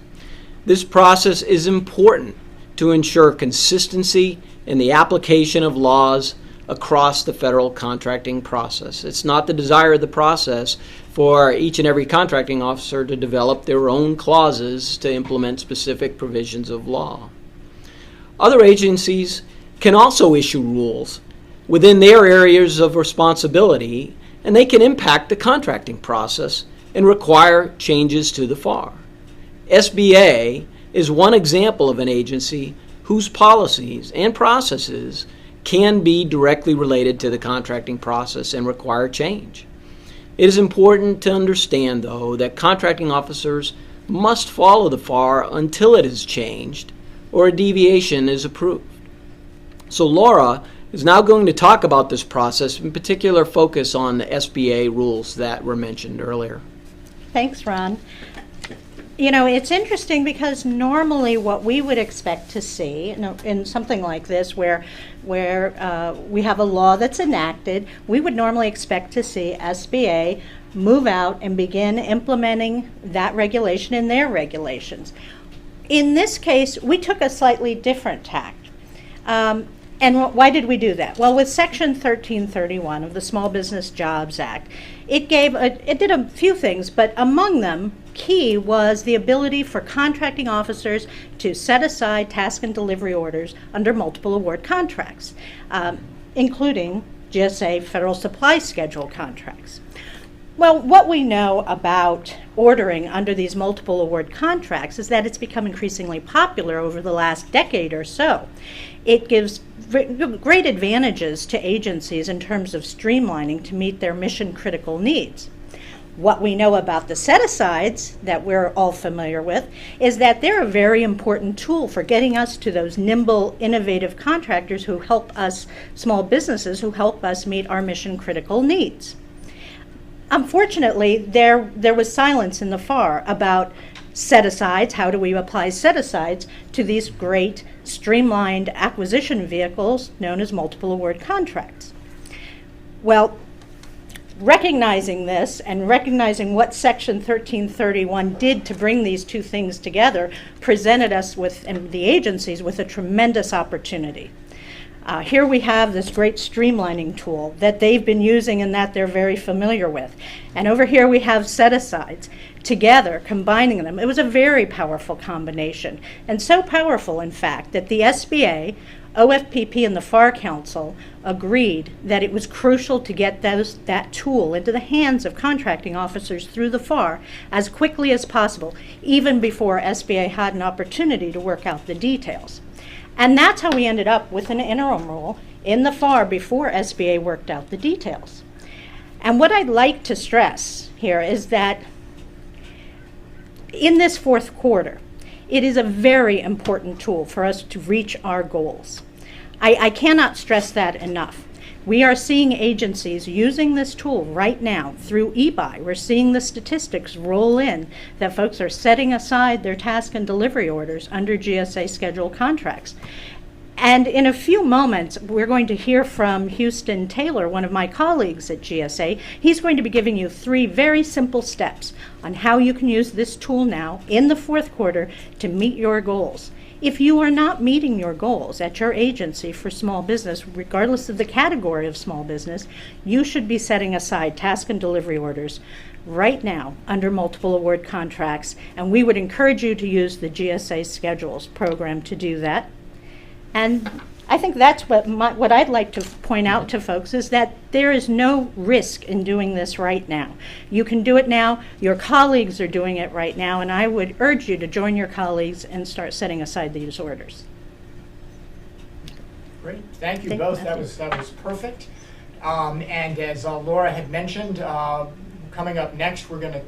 This process is important to ensure consistency in the application of laws across the federal contracting process. It's not the desire of the process for each and every contracting officer to develop their own clauses to implement specific provisions of law. Other agencies can also issue rules within their areas of responsibility, and they can impact the contracting process and require changes to the FAR. SBA is one example of an agency whose policies and processes can be directly related to the contracting process and require change. It is important to understand, though, that contracting officers must follow the FAR until it is changed or a deviation is approved. So Laura is now going to talk about this process, in particular focus on the SBA rules that were mentioned earlier. Thanks, Ron. You know, it's interesting because normally what we would expect to see in something like this where we have a law that's enacted, we would normally expect to see SBA move out and begin implementing that regulation in their regulations. In this case, we took a slightly different tact. And why did we do that? Well, with Section 1331 of the Small Business Jobs Act, it did a few things, but among them, key was the ability for contracting officers to set aside task and delivery orders under multiple award contracts, including GSA Federal Supply Schedule contracts. Well, what we know about ordering under these multiple award contracts is that it's become increasingly popular over the last decade or so. It gives great advantages to agencies in terms of streamlining to meet their mission-critical needs. What we know about the set-asides that we're all familiar with is that they're a very important tool for getting us to those nimble, innovative contractors who help us, small businesses who help us meet our mission-critical needs. Unfortunately, there was silence in the FAR about set-asides. How do we apply set-asides to these great streamlined acquisition vehicles known as multiple award contracts? Well, recognizing this and recognizing what Section 1331 did to bring these two things together presented us with, and the agencies, with a tremendous opportunity. Here we have this great streamlining tool that they've been using and that they're very familiar with. And over here we have set-asides. Together, combining them, it was a very powerful combination. And so powerful, in fact, that the SBA, OFPP, and the FAR Council agreed that it was crucial to get that tool into the hands of contracting officers through the FAR as quickly as possible, even before SBA had an opportunity to work out the details. And that's how we ended up with an interim rule in the FAR before SBA worked out the details. And what I'd like to stress here is that in this fourth quarter, it is a very important tool for us to reach our goals. I cannot stress that enough. We are seeing agencies using this tool right now through eBuy. We're seeing the statistics roll in that folks are setting aside their task and delivery orders under GSA schedule contracts. And in a few moments, we're going to hear from Houston Taylor, one of my colleagues at GSA. He's going to be giving you 3 very simple steps on how you can use this tool now in the fourth quarter to meet your goals. If you are not meeting your goals at your agency for small business, regardless of the category of small business, you should be setting aside task and delivery orders right now under multiple award contracts. And we would encourage you to use the GSA Schedules program to do that. And I think that's what I'd like to point out to folks is that there is no risk in doing this right now. You can do it now. Your colleagues are doing it right now, and I would urge you to join your colleagues and start setting aside these orders. Great, thank you both. That was perfect. And as Laura had mentioned, coming up next, we're going to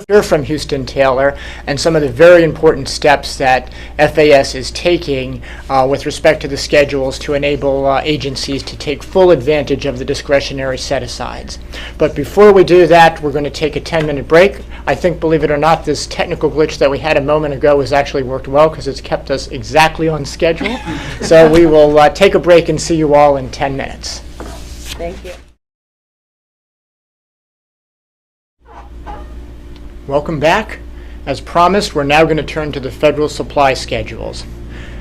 hear from Houston Taylor and some of the very important steps that FAS is taking with respect to the schedules to enable agencies to take full advantage of the discretionary set-asides. But before we do that, we're going to take a 10-minute break. I think, believe it or not, this technical glitch that we had a moment ago has actually worked well because it's kept us exactly on schedule. So we will take a break and see you all in 10 minutes. Thank you. Welcome back. As promised, we're now going to turn to the federal supply schedules.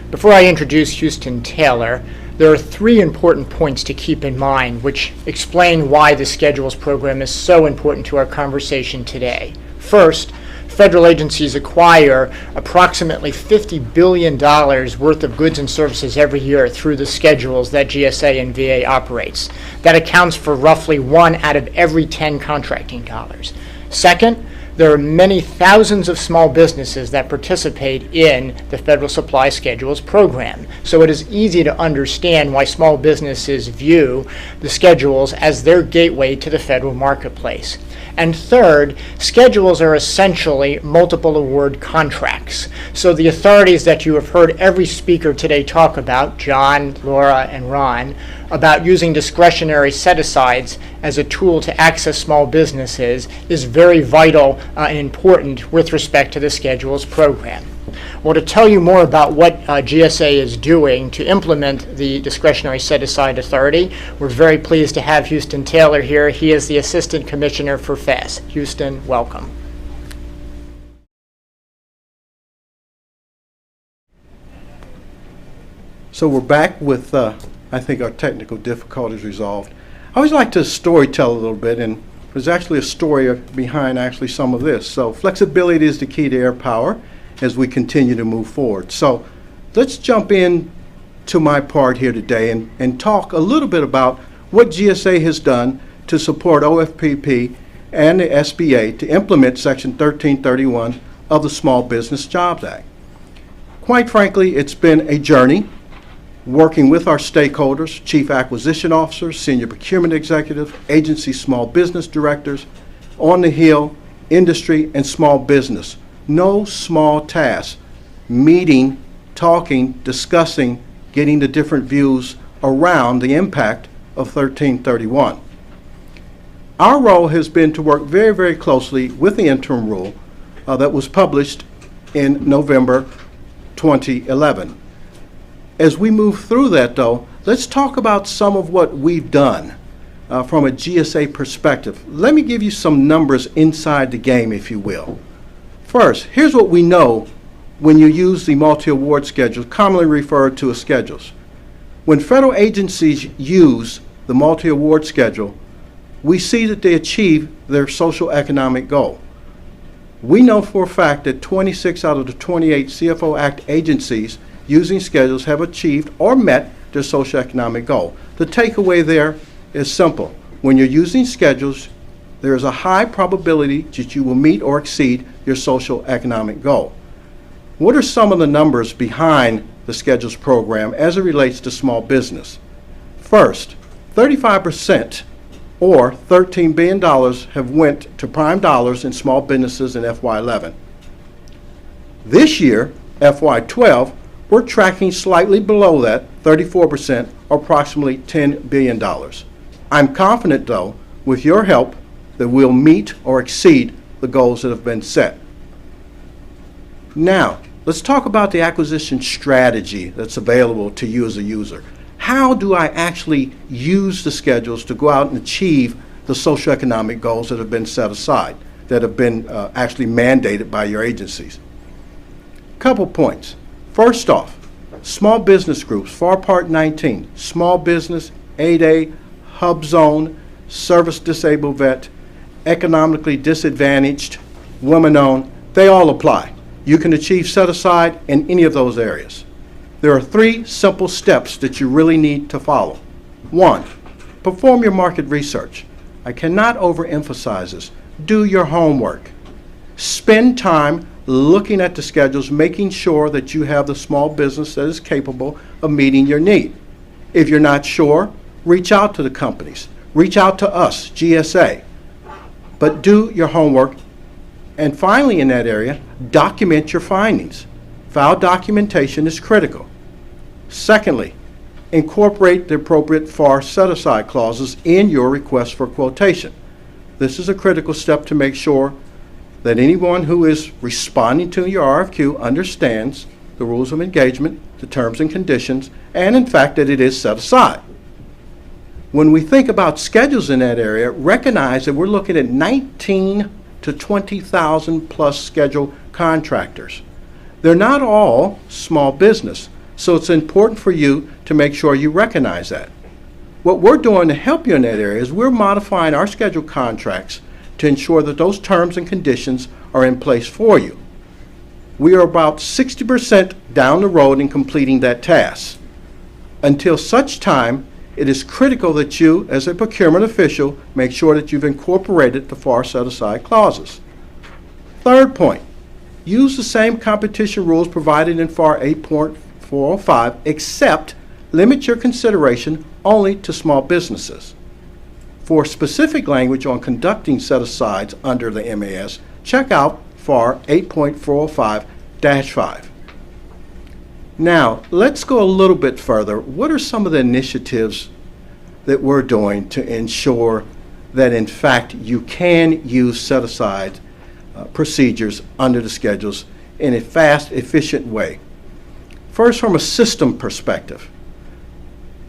Before I introduce Houston Taylor, there are 3 important points to keep in mind which explain why the schedules program is so important to our conversation today. First, federal agencies acquire approximately $50 billion worth of goods and services every year through the schedules that GSA and VA operates. That accounts for roughly 1 out of every 10 contracting dollars. Second, there are many thousands of small businesses that participate in the Federal Supply Schedules program. So it is easy to understand why small businesses view the schedules as their gateway to the federal marketplace. And third, schedules are essentially multiple award contracts. So the authorities that you have heard every speaker today talk about, John, Laura, and Ron, about using discretionary set-asides as a tool to access small businesses is very vital and important with respect to the schedules program. Well, to tell you more about what GSA is doing to implement the discretionary set-aside authority, we're very pleased to have Houston Taylor here. He is the Assistant Commissioner for FAS. Houston, welcome. So we're back with, I think, our technical difficulties resolved. I always like to story tell a little bit, and there's actually a story behind actually some of this. So flexibility is the key to air power as we continue to move forward. So let's jump in to my part here today and talk a little bit about what GSA has done to support OFPP and the SBA to implement Section 1331 of the Small Business Jobs Act. Quite frankly, it's been a journey working with our stakeholders, chief acquisition officers, senior procurement executives, agency small business directors, on the Hill, industry, and small business. No small task. Meeting, talking, discussing, getting the different views around the impact of 1331. Our role has been to work very, very closely with the interim rule that was published in November 2011. As we move through that, though, let's talk about some of what we've done from a GSA perspective. Let me give you some numbers inside the game, if you will. First, here's what we know when you use the multi-award schedules, commonly referred to as schedules. When federal agencies use the multi-award schedule, we see that they achieve their social economic goal. We know for a fact that 26 out of the 28 CFO Act agencies using schedules have achieved or met their social economic goal. The takeaway there is simple. When you're using schedules, there is a high probability that you will meet or exceed your social economic goal. What are some of the numbers behind the schedules program as it relates to small business? First, 35% or $13 billion have went to prime dollars in small businesses in FY11. This year, FY12, we're tracking slightly below that, 34%, or approximately $10 billion. I'm confident, though, with your help, that we'll meet or exceed the goals that have been set. Now, let's talk about the acquisition strategy that's available to you as a user. How do I actually use the schedules to go out and achieve the socioeconomic goals that have been set aside, that have been actually mandated by your agencies? Couple points. First off, small business groups, FAR Part 19, small business, 8A, hub zone, service disabled vet, economically disadvantaged, women-owned, they all apply. You can achieve set aside in any of those areas. There are 3 simple steps that you really need to follow. 1, perform your market research. I cannot overemphasize this. Do your homework. Spend time looking at the schedules, making sure that you have the small business that is capable of meeting your need. If you're not sure, reach out to the companies. Reach out to us, GSA. But do your homework. And finally, in that area, document your findings. File documentation is critical. Secondly, incorporate the appropriate FAR set-aside clauses in your request for quotation. This is a critical step to make sure that anyone who is responding to your RFQ understands the rules of engagement, the terms and conditions, and in fact that it is set aside. When we think about schedules in that area, recognize that we're looking at 19 to 20,000 plus scheduled contractors. They're not all small business, so it's important for you to make sure you recognize that. What we're doing to help you in that area is we're modifying our scheduled contracts to ensure that those terms and conditions are in place for you. We are about 60% down the road in completing that task. Until such time, it is critical that you, as a procurement official, make sure that you've incorporated the FAR set-aside clauses. Third point, use the same competition rules provided in FAR 8.405, except limit your consideration only to small businesses. For specific language on conducting set-asides under the MAS, check out FAR 8.405-5. Now, let's go a little bit further. What are some of the initiatives that we're doing to ensure that, in fact, you can use set-aside procedures under the schedules in a fast, efficient way? First, from a system perspective,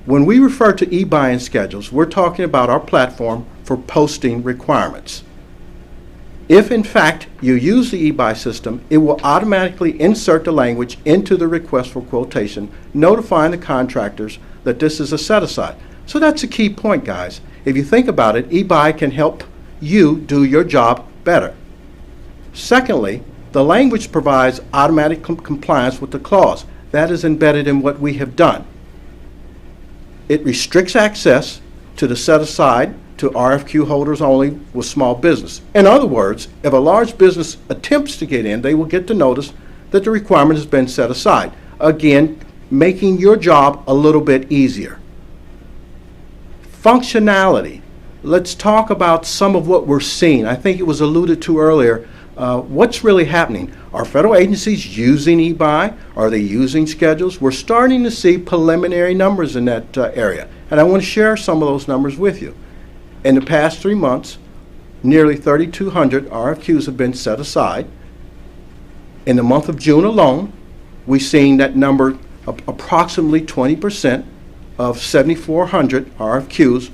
when we refer to e-buying schedules, we're talking about our platform for posting requirements. If, in fact, you use the e-buy system, it will automatically insert the language into the request for quotation, notifying the contractors that this is a set-aside. So that's a key point, guys. If you think about it, e-buy can help you do your job better. Secondly, the language provides automatic compliance with the clause. That is embedded in what we have done. It restricts access to the set-aside to RFQ holders only with small business. In other words, if a large business attempts to get in, they will get the notice that the requirement has been set aside. Again, making your job a little bit easier. Functionality. Let's talk about some of what we're seeing. I think it was alluded to earlier. What's really happening? Are federal agencies using e-buy? Are they using schedules? We're starting to see preliminary numbers in that area, and I want to share some of those numbers with you. In the past 3 months, nearly 3,200 RFQs have been set aside. In the month of June alone, we've seen that number approximately 20% of 7,400 RFQs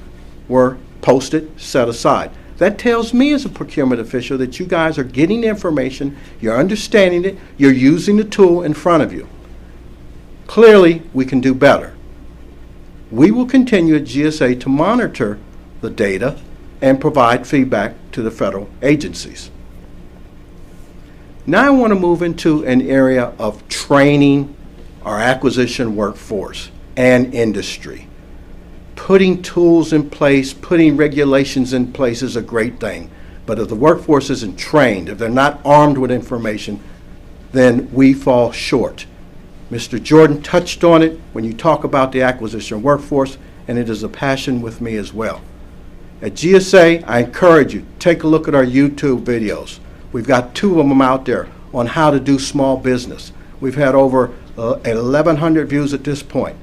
were posted, set aside. That tells me as a procurement official that you guys are getting the information, you're understanding it, you're using the tool in front of you. Clearly, we can do better. We will continue at GSA to monitor the data and provide feedback to the federal agencies. Now I want to move into an area of training our acquisition workforce and industry. Putting tools in place, putting regulations in place is a great thing. But if the workforce isn't trained, if they're not armed with information, then we fall short. Mr. Jordan touched on it when you talk about the acquisition workforce, and it is a passion with me as well. At GSA, I encourage you, take a look at our YouTube videos. We've got 2 of them out there on how to do small business. We've had over 1,100 views at this point.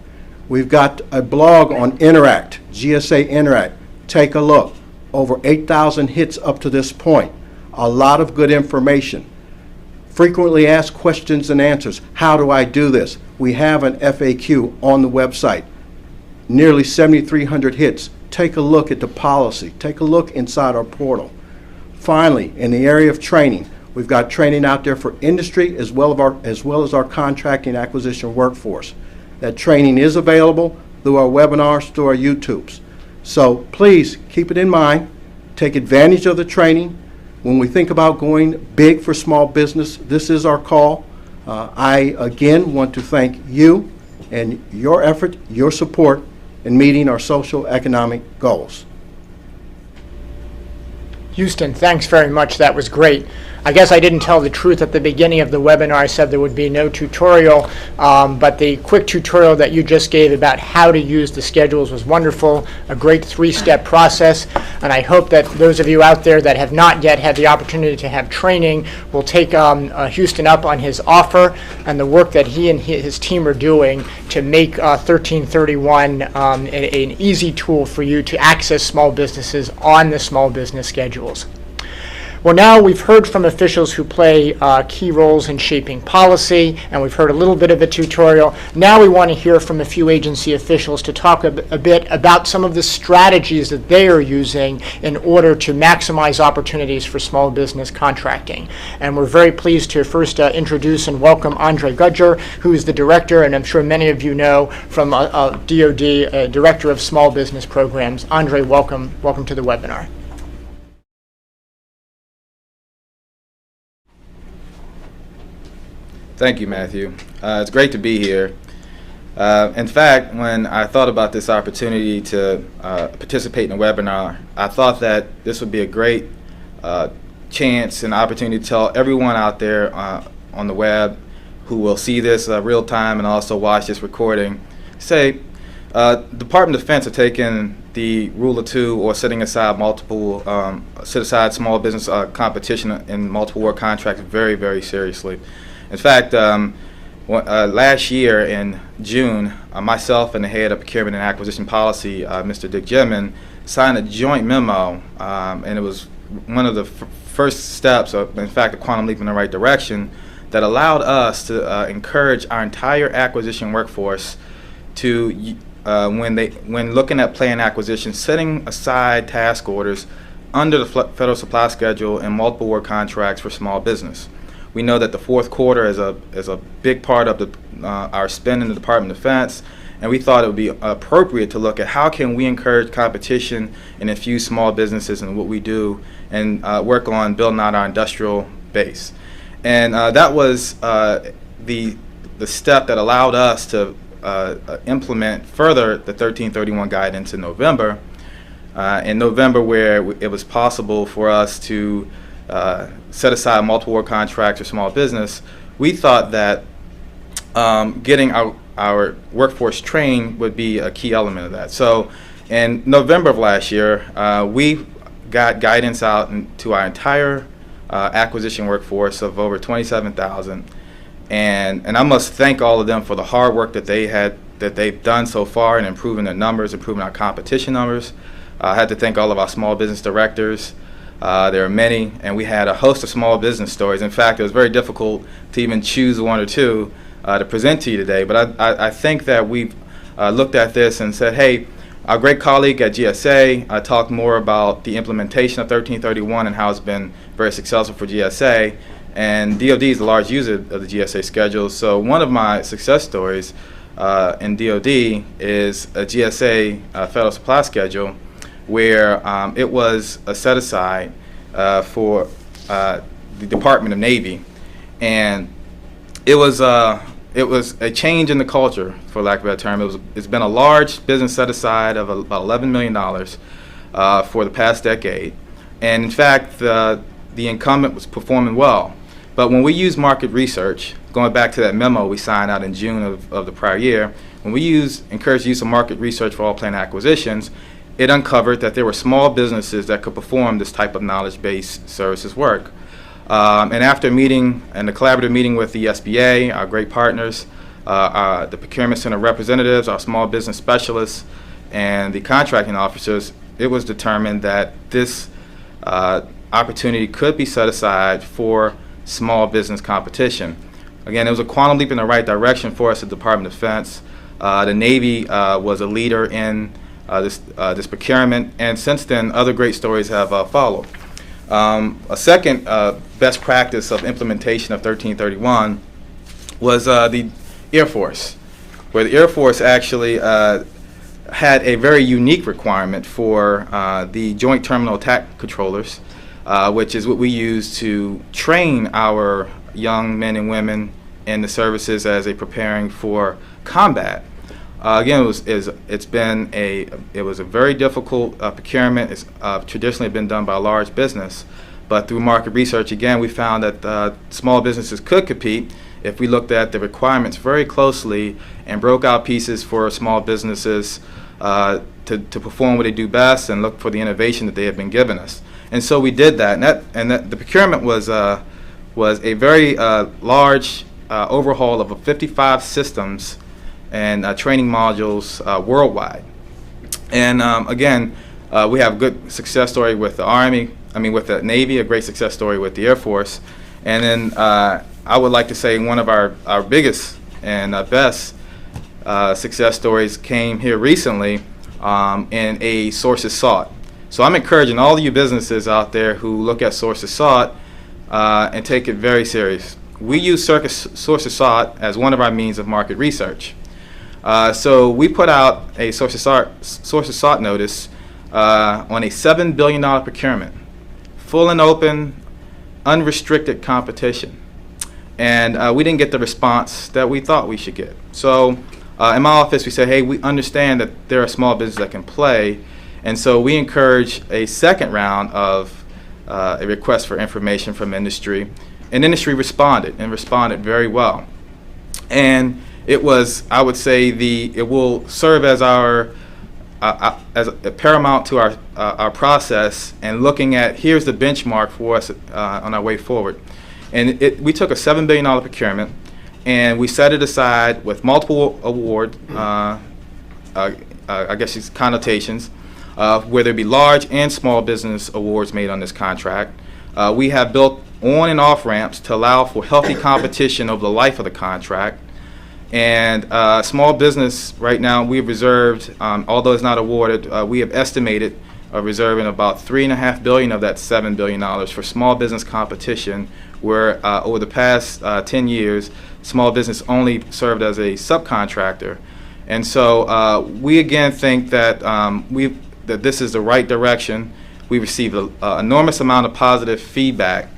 We've got a blog on Interact, GSA Interact. Take a look. Over 8,000 hits up to this point. A lot of good information. Frequently asked questions and answers. How do I do this? We have an FAQ on the website. Nearly 7,300 hits. Take a look at the policy. Take a look inside our portal. Finally, in the area of training, we've got training out there for industry as well as our contracting acquisition workforce. That training is available through our webinars, through our YouTubes. So please keep it in mind. Take advantage of the training. When we think about going big for small business, this is our call. I again want to thank you and your effort, your support in meeting our social economic goals. Houston, thanks very much. That was great. I guess I didn't tell the truth at the beginning of the webinar. I said there would be no tutorial, but the quick tutorial that you just gave about how to use the schedules was wonderful, a great 3-step process, and I hope that those of you out there that have not yet had the opportunity to have training will take Houston up on his offer and the work that he and his team are doing to make 1331 an easy tool for you to access small businesses on the small business schedules. Well, now we've heard from officials who play key roles in shaping policy, and we've heard a little bit of a tutorial. Now we want to hear from a few agency officials to talk a bit about some of the strategies that they are using in order to maximize opportunities for small business contracting. And we're very pleased to first introduce and welcome Andre Gudger, who is the director, and I'm sure many of you know from DoD, Director of Small Business Programs. Andre, welcome to the webinar. Thank you, Matthew. It's great to be here. In fact, when I thought about this opportunity to participate in a webinar, I thought that this would be a great chance and opportunity to tell everyone out there on the web who will see this real time and also watch this recording, say, Department of Defense are taking the rule of 2 or setting aside small business competition in multiple award contracts very, very seriously. In fact, last year in June, myself and the head of Procurement and Acquisition Policy, Mr. Dick Jimman, signed a joint memo, and it was one of the first steps, in fact, a quantum leap in the right direction, that allowed us to encourage our entire acquisition workforce to, when looking at plan acquisition, setting aside task orders under the federal supply schedule and multiple award contracts for small business. We know that the fourth quarter is a big part of our spend in the Department of Defense, and we thought it would be appropriate to look at how can we encourage competition and infuse small businesses in what we do and work on building out our industrial base. And that was the step that allowed us to implement further the 1331 guidance in November, where it was possible for us to set aside multiple award contracts for small business. We thought that getting our workforce trained would be a key element of that. So in November of last year, we got guidance out to our entire acquisition workforce of over 27,000. And I must thank all of them for the hard work that they've done so far in improving their numbers, improving our competition numbers. I had to thank all of our small business directors. There are many, and we had a host of small business stories. In fact, it was very difficult to even choose one or two to present to you today. But I think that we've looked at this and said, hey, our great colleague at GSA talked more about the implementation of 1331 and how it's been very successful for GSA. And DoD is a large user of the GSA schedule. So one of my success stories in DoD is a GSA federal supply schedule, where it was a set aside for the Department of Navy, and it was a change in the culture, for lack of a better term. It's been a large business set aside of about $11 million for the past decade, and in fact, the incumbent was performing well. But when we use market research, going back to that memo we signed out in June of the prior year, when we encouraged use of market research for all planned acquisitions, it uncovered that there were small businesses that could perform this type of knowledge-based services work. And after a meeting, and a collaborative meeting with the SBA, our great partners, the Procurement Center representatives, our small business specialists, and the contracting officers, it was determined that this opportunity could be set aside for small business competition. Again, it was a quantum leap in the right direction for us at the Department of Defense. The Navy was a leader in this procurement, and since then, other great stories have followed. A second best practice of implementation of 1331 was the Air Force, where the Air Force actually had a very unique requirement for the Joint Terminal Attack Controllers, which is what we use to train our young men and women in the services as they preparing for combat. Again, it was a very difficult procurement. It's traditionally been done by a large business, but through market research, again, we found that small businesses could compete if we looked at the requirements very closely and broke out pieces for small businesses to perform what they do best and look for the innovation that they have been giving us. And so we did that, and the procurement was a very large overhaul of 55 systems and training modules worldwide. And again, we have a good success story with the Army, with the Navy, a great success story with the Air Force. And then I would like to say one of our biggest and best success stories came here recently in a sources sought. So I'm encouraging all of you businesses out there who look at sources sought and take it very serious. We use sources sought as one of our means of market research. So we put out a sources sought notice on a $7 billion procurement, full and open, unrestricted competition. And we didn't get the response that we thought we should get. So in my office, we said, hey, we understand that there are small businesses that can play. And so we encourage a second round of a request for information from industry. And industry responded very well. And it was, I would say, it will serve as as a paramount to our process and looking at here's the benchmark for us on our way forward. And we took a $7 billion procurement and we set it aside with multiple award, I guess it's connotations, where there be large and small business awards made on this contract. We have built on and off ramps to allow for healthy competition over the life of the contract. And small business right now, we've reserved, although it's not awarded, we have estimated reserving about $3.5 billion of that $7 billion for small business competition, where over the past 10 years, small business only served as a subcontractor. And so we again think that that this is the right direction. We received an enormous amount of positive feedback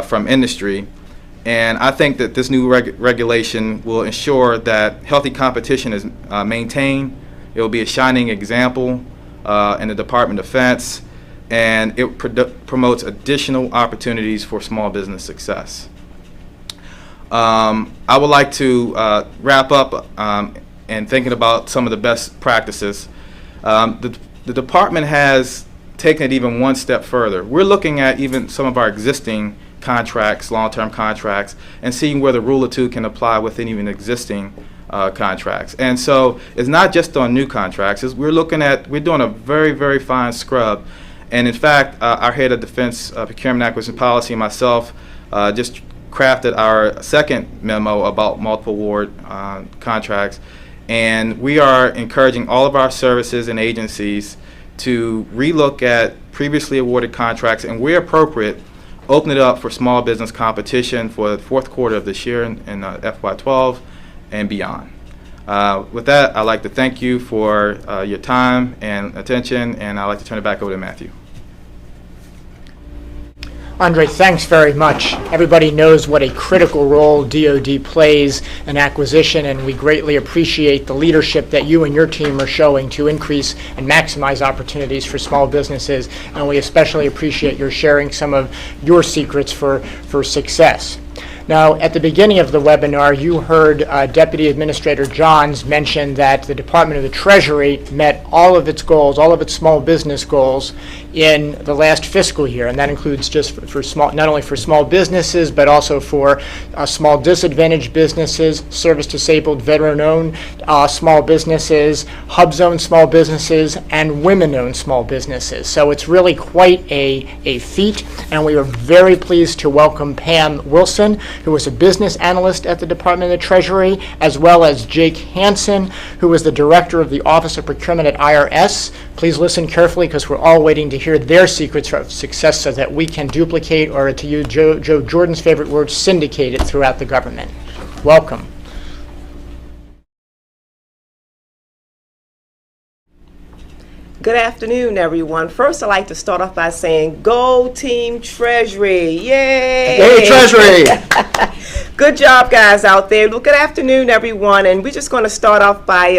from industry. And I think that this new regulation will ensure that healthy competition is maintained. It will be a shining example in the Department of Defense, and it promotes additional opportunities for small business success. I would like to wrap up in thinking about some of the best practices. The department has taken it even one step further. We're looking at even some of our existing contracts, long-term contracts, and seeing where the rule of two can apply within even existing contracts. And so it's not just on new contracts. We're doing a very, very fine scrub. And in fact, our head of Defense Procurement Acquisition Policy and myself just crafted our second memo about multiple award contracts. And we are encouraging all of our services and agencies to relook at previously awarded contracts and, where appropriate, open it up for small business competition for the fourth quarter of this year in FY12 and beyond. With that, I'd like to thank you for your time and attention, and I'd like to turn it back over to Matthew. Andre, thanks very much. Everybody knows what a critical role DoD plays in acquisition, and we greatly appreciate the leadership that you and your team are showing to increase and maximize opportunities for small businesses, and we especially appreciate your sharing some of your secrets for success. Now, at the beginning of the webinar, you heard Deputy Administrator Johns mention that the Department of the Treasury met all of its goals, all of its small business goals in the last fiscal year, and that includes just for small, not only for small businesses, but also for small disadvantaged businesses, service-disabled, veteran-owned small businesses, hub-zone small businesses, and women-owned small businesses. So it's really quite a feat, and we are very pleased to welcome Pam Wilson, who was a business analyst at the Department of the Treasury, as well as Jake Hansen, who was the director of the Office of Procurement at IRS. Please listen carefully, because we're all waiting to hear their secrets of success so that we can duplicate, or to use Joe Jordan's favorite word, syndicate it throughout the government. Welcome. Good afternoon, everyone. First, I'd like to start off by saying, go Team Treasury. Yay! Yay, Treasury! Good job, guys, out there. Well, good afternoon, everyone. And we're just going to start off by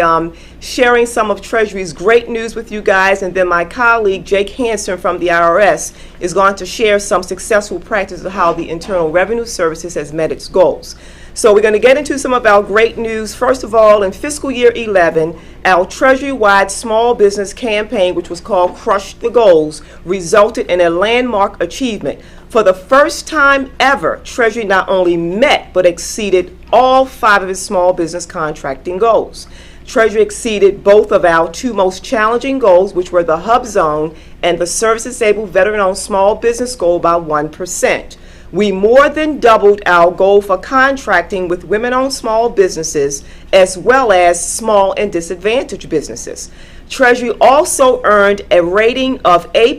sharing some of Treasury's great news with you guys. And then my colleague, Jake Hansen from the IRS, is going to share some successful practices of how the Internal Revenue Services has met its goals. So we're going to get into some of our great news. First of all, in fiscal year 11, our Treasury-wide small business campaign, which was called Crush the Goals, resulted in a landmark achievement. For the first time ever, Treasury not only met but exceeded all 5 of its small business contracting goals. Treasury exceeded both of our 2 most challenging goals, which were the Hub Zone and the Service-Disabled Veteran-Owned Small Business Goal by 1%. We more than doubled our goal for contracting with women-owned small businesses as well as small and disadvantaged businesses. Treasury also earned a rating of A+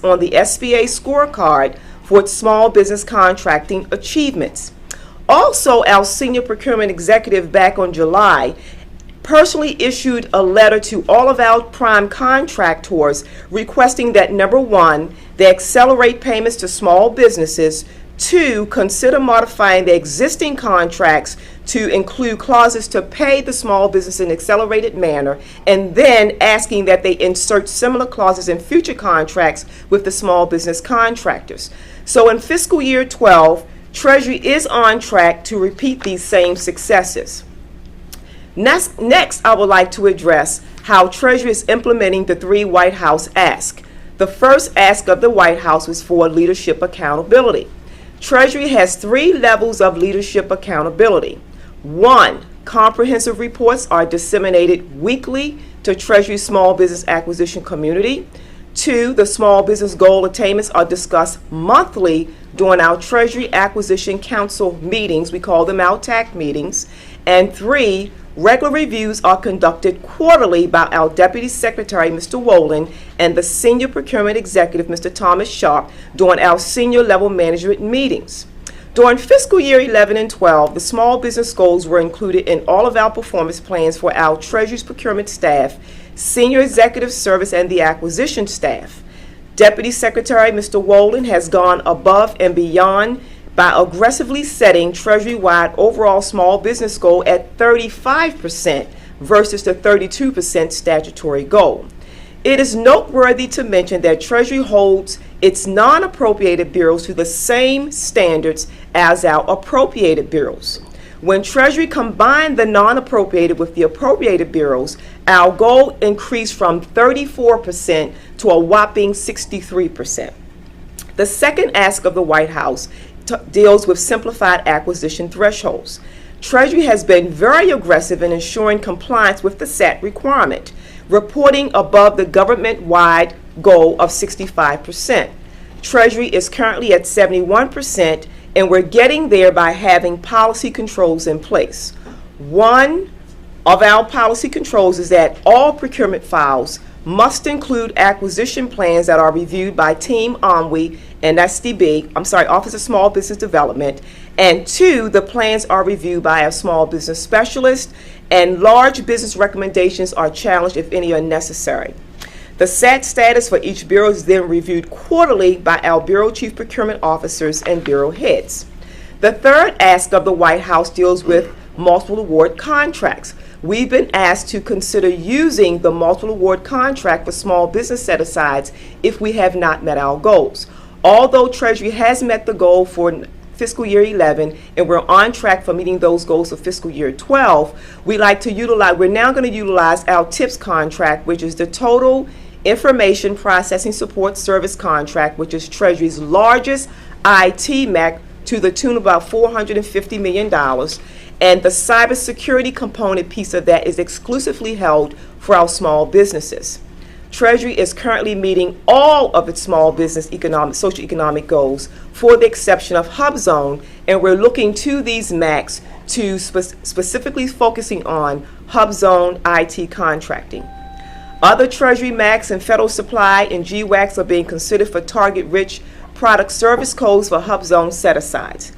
on the SBA scorecard for its small business contracting achievements. Also, our senior procurement executive back on July personally issued a letter to all of our prime contractors requesting that, number 1, they accelerate payments to small businesses, 2, consider modifying the existing contracts to include clauses to pay the small business in an accelerated manner, and then asking that they insert similar clauses in future contracts with the small business contractors. So in fiscal year 12, Treasury is on track to repeat these same successes. Next, I would like to address how Treasury is implementing the 3 White House asks. The first ask of the White House was for leadership accountability. Treasury has 3 levels of leadership accountability. 1, comprehensive reports are disseminated weekly to Treasury small business acquisition community. 2, the small business goal attainments are discussed monthly during our Treasury Acquisition Council meetings. We call them our TAC meetings. And 3, regular reviews are conducted quarterly by our Deputy Secretary, Mr. Wolin, and the Senior Procurement Executive, Mr. Thomas Sharp, during our senior level management meetings. During fiscal year 11 and 12, the small business goals were included in all of our performance plans for our Treasury's procurement staff, senior executive service, and the acquisition staff. Deputy Secretary Mr. Wolin has gone above and beyond by aggressively setting Treasury-wide overall small business goal at 35% versus the 32% statutory goal. It is noteworthy to mention that Treasury holds its non-appropriated bureaus to the same standards as our appropriated bureaus. When Treasury combined the non-appropriated with the appropriated bureaus, our goal increased from 34% to a whopping 63%. The second ask of the White House deals with simplified acquisition thresholds. Treasury has been very aggressive in ensuring compliance with the SAT requirement, reporting above the government-wide goal of 65%. Treasury is currently at 71%, and we're getting there by having policy controls in place. One of our policy controls is that all procurement files must include acquisition plans that are reviewed by Team OMWI and Office of Small Business Development. And 2, the plans are reviewed by a small business specialist, and large business recommendations are challenged if any are necessary. The SAT status for each bureau is then reviewed quarterly by our Bureau Chief Procurement Officers and Bureau Heads. The third ask of the White House deals with multiple award contracts. We've been asked to consider using the multiple award contract for small business set-asides if we have not met our goals. Although Treasury has met the goal for fiscal year 11 and we're on track for meeting those goals for fiscal year 12, we're now going to utilize our TIPS contract, which is the Total Information Processing Support Service contract, which is Treasury's largest IT MAC, to the tune of about $450 million. And the cybersecurity component piece of that is exclusively held for our small businesses. Treasury is currently meeting all of its small business socioeconomic goals, for the exception of HubZone, and we're looking to these MACs to specifically focusing on HubZone IT contracting. Other Treasury MACs and federal supply and GWACs are being considered for target-rich product service codes for HubZone set-asides.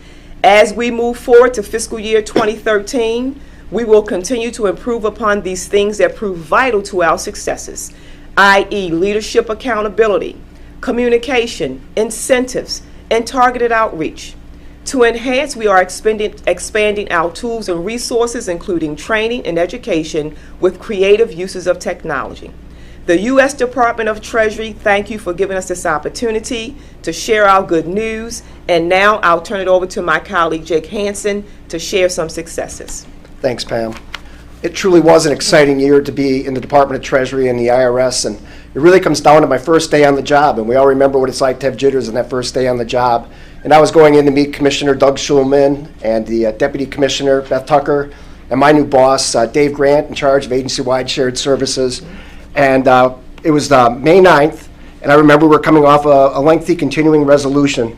As we move forward to fiscal year 2013, we will continue to improve upon these things that prove vital to our successes, i.e. leadership accountability, communication, incentives, and targeted outreach. To enhance, we are expanding our tools and resources, including training and education with creative uses of technology. The U.S. Department of Treasury, thank you for giving us this opportunity to share our good news. And now I'll turn it over to my colleague Jake Hansen to share some successes. Thanks, Pam. It truly was an exciting year to be in the Department of Treasury and the IRS, and it really comes down to my first day on the job, and we all remember what it's like to have jitters on that first day on the job. And I was going in to meet Commissioner Doug Schulman and the Deputy Commissioner Beth Tucker and my new boss, Dave Grant, in charge of agency-wide shared services. And it was May 9th, and I remember we were coming off a lengthy continuing resolution,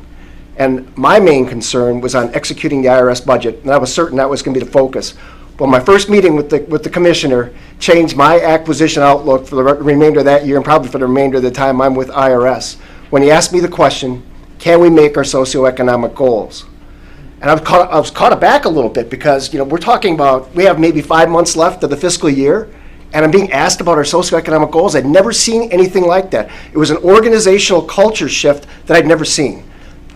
and my main concern was on executing the IRS budget, and I was certain that was going to be the focus. Well, my first meeting with the commissioner changed my acquisition outlook for the remainder of that year, and probably for the remainder of the time I'm with IRS, when he asked me the question, can we make our socioeconomic goals? And I was caught aback a little bit, because we're talking about, we have maybe 5 months left of the fiscal year, and I'm being asked about our socioeconomic goals. I'd never seen anything like that. It was an organizational culture shift that I'd never seen.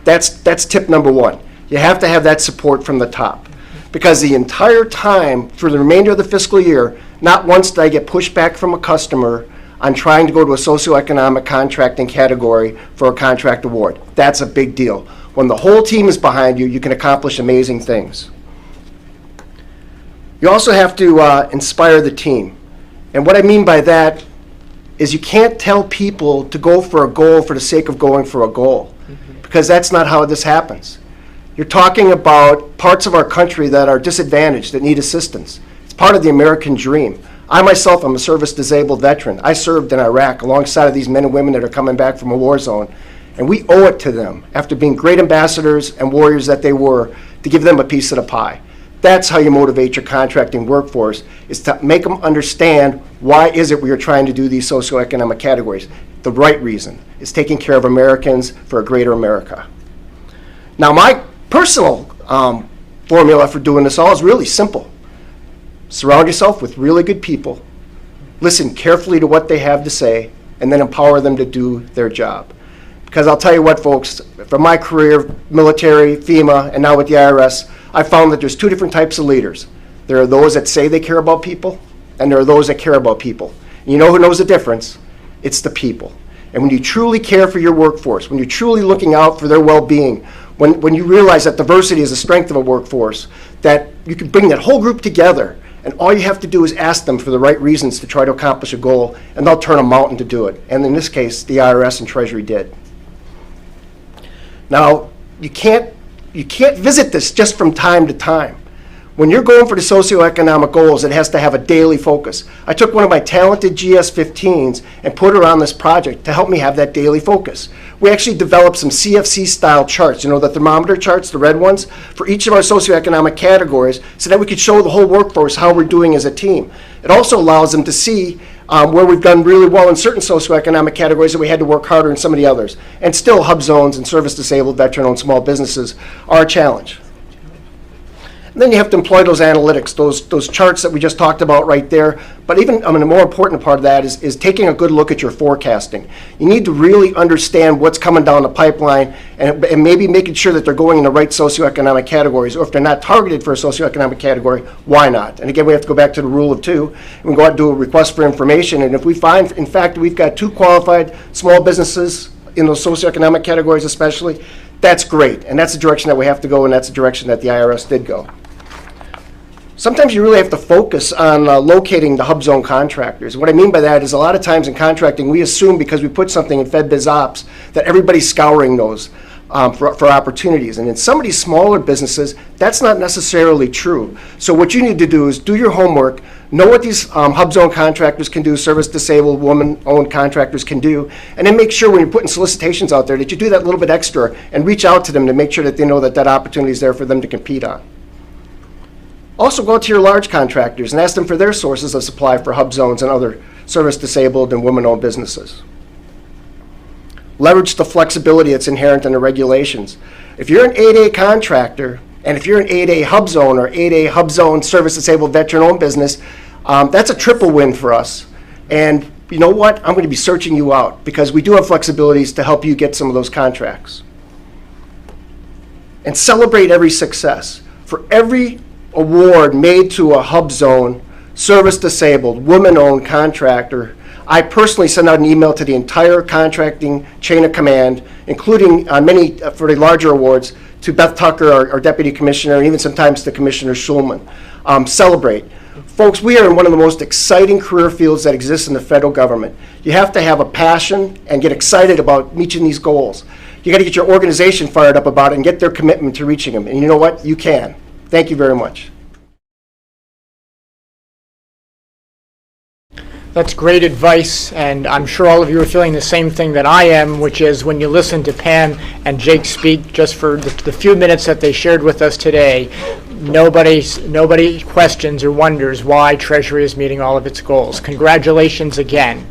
That's tip number one. You have to have that support from the top. Because the entire time through the remainder of the fiscal year, not once did I get pushback from a customer on trying to go to a socioeconomic contracting category for a contract award. That's a big deal. When the whole team is behind you, you can accomplish amazing things. You also have to inspire the team. And what I mean by that is you can't tell people to go for a goal for the sake of going for a goal, because that's not how this happens. You're talking about parts of our country that are disadvantaged, that need assistance. It's part of the American dream. I myself am a service-disabled veteran. I served in Iraq alongside of these men and women that are coming back from a war zone, and we owe it to them, after being great ambassadors and warriors that they were, to give them a piece of the pie. That's how you motivate your contracting workforce, is to make them understand why is it we are trying to do these socioeconomic categories. The right reason is taking care of Americans for a greater America. Now, my personal formula for doing this all is really simple. Surround yourself with really good people, listen carefully to what they have to say, and then empower them to do their job. Because I'll tell you what, folks, from my career, military, FEMA, and now with the IRS, I found that there's two different types of leaders. There are those that say they care about people, and there are those that care about people. And you know who knows the difference? It's the people. And when you truly care for your workforce, when you're truly looking out for their well-being, when you realize that diversity is the strength of a workforce, that you can bring that whole group together, and all you have to do is ask them for the right reasons to try to accomplish a goal, and they'll turn a mountain to do it. And in this case, the IRS and Treasury did. Now, you can't visit this just from time to time. When you're going for the socioeconomic goals, it has to have a daily focus. I took one of my talented GS-15s and put her on this project to help me have that daily focus. We actually developed some CFC-style charts, the thermometer charts, the red ones, for each of our socioeconomic categories, so that we could show the whole workforce how we're doing as a team. It also allows them to see where we've done really well in certain socioeconomic categories that we had to work harder in some of the others. And still, hub zones and service-disabled, veteran-owned small businesses are a challenge. And then you have to employ those analytics, those charts that we just talked about right there. But even a more important part of that is taking a good look at your forecasting. You need to really understand what's coming down the pipeline and maybe making sure that they're going in the right socioeconomic categories. Or if they're not targeted for a socioeconomic category, why not? And again, we have to go back to the rule of two. And we go out and do a request for information. And if we find, in fact, we've got 2 qualified small businesses in those socioeconomic categories especially, that's great. And that's the direction that we have to go, and that's the direction that the IRS did go. Sometimes you really have to focus on locating the hub zone contractors. What I mean by that is a lot of times in contracting, we assume because we put something in Fed Biz Ops that everybody's scouring those for opportunities. And in some of these smaller businesses, that's not necessarily true. So what you need to do is do your homework, know what these hub zone contractors can do, service-disabled, woman-owned contractors can do, and then make sure when you're putting solicitations out there that you do that little bit extra and reach out to them to make sure that they know that that opportunity is there for them to compete on. Also go to your large contractors and ask them for their sources of supply for hub zones and other service-disabled and women-owned businesses. Leverage the flexibility that's inherent in the regulations. If you're an 8A contractor, and if you're an 8A hub zone or 8A hub zone service-disabled veteran-owned business, that's a triple win for us. And you know what? I'm going to be searching you out because we do have flexibilities to help you get some of those contracts. And celebrate every success. For every award made to a hub zone, service-disabled, woman-owned contractor, I personally send out an email to the entire contracting chain of command, including many for the larger awards, to Beth Tucker, our Deputy Commissioner, and even sometimes to Commissioner Schulman. Celebrate. Folks, we are in one of the most exciting career fields that exists in the federal government. You have to have a passion and get excited about reaching these goals. You got to get your organization fired up about it and get their commitment to reaching them. And you know what? You can. Thank you very much. That's great advice, and I'm sure all of you are feeling the same thing that I am, which is when you listen to Pam and Jake speak just for the few minutes that they shared with us today, nobody questions or wonders why Treasury is meeting all of its goals. Congratulations again.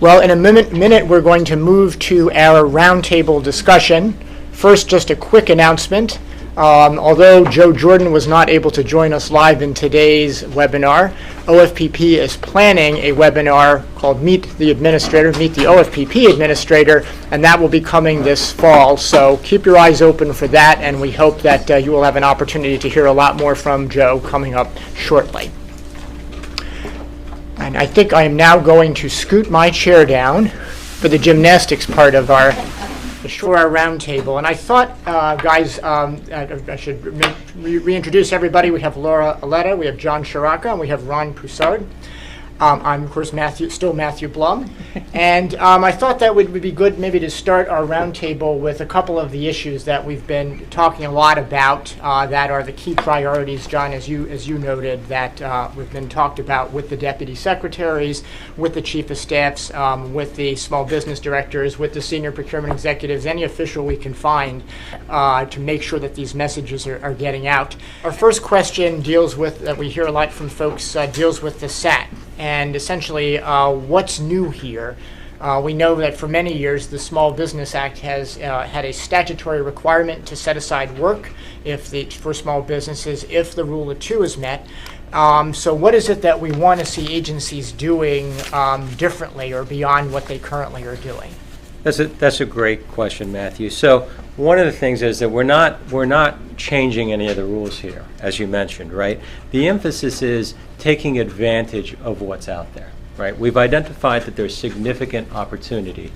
Well, in a minute we're going to move to our roundtable discussion. First, just a quick announcement. Although Joe Jordan was not able to join us live in today's webinar, OFPP is planning a webinar called Meet the Administrator, Meet the OFPP Administrator, and that will be coming this fall. So keep your eyes open for that, and we hope that you will have an opportunity to hear a lot more from Joe coming up shortly. And I think I am now going to scoot my chair down for the gymnastics part of our roundtable. And I thought, guys, I should reintroduce everybody. We have Laura Aletta, we have John Shoraka, and we have Ron Poussard. I'm, of course, still Matthew Blum. And I thought that would be good maybe to start our roundtable with a couple of the issues that we've been talking a lot about that are the key priorities, John, as you noted, that we've been talked about with the Deputy Secretaries, with the Chief of Staffs, with the Small Business Directors, with the Senior Procurement Executives, any official we can find to make sure that these messages are getting out. Our first question deals with, that we hear a lot from folks, deals with the SAT. And essentially, what's new here? We know that for many years, the Small Business Act has had a statutory requirement to set aside work for small businesses if the rule of two is met. So what is it that we want to see agencies doing differently or beyond what they currently are doing? That's a great question, Matthew. So one of the things is that we're not changing any of the rules here, as you mentioned, right? The emphasis is taking advantage of what's out there, right? We've identified that there's significant opportunity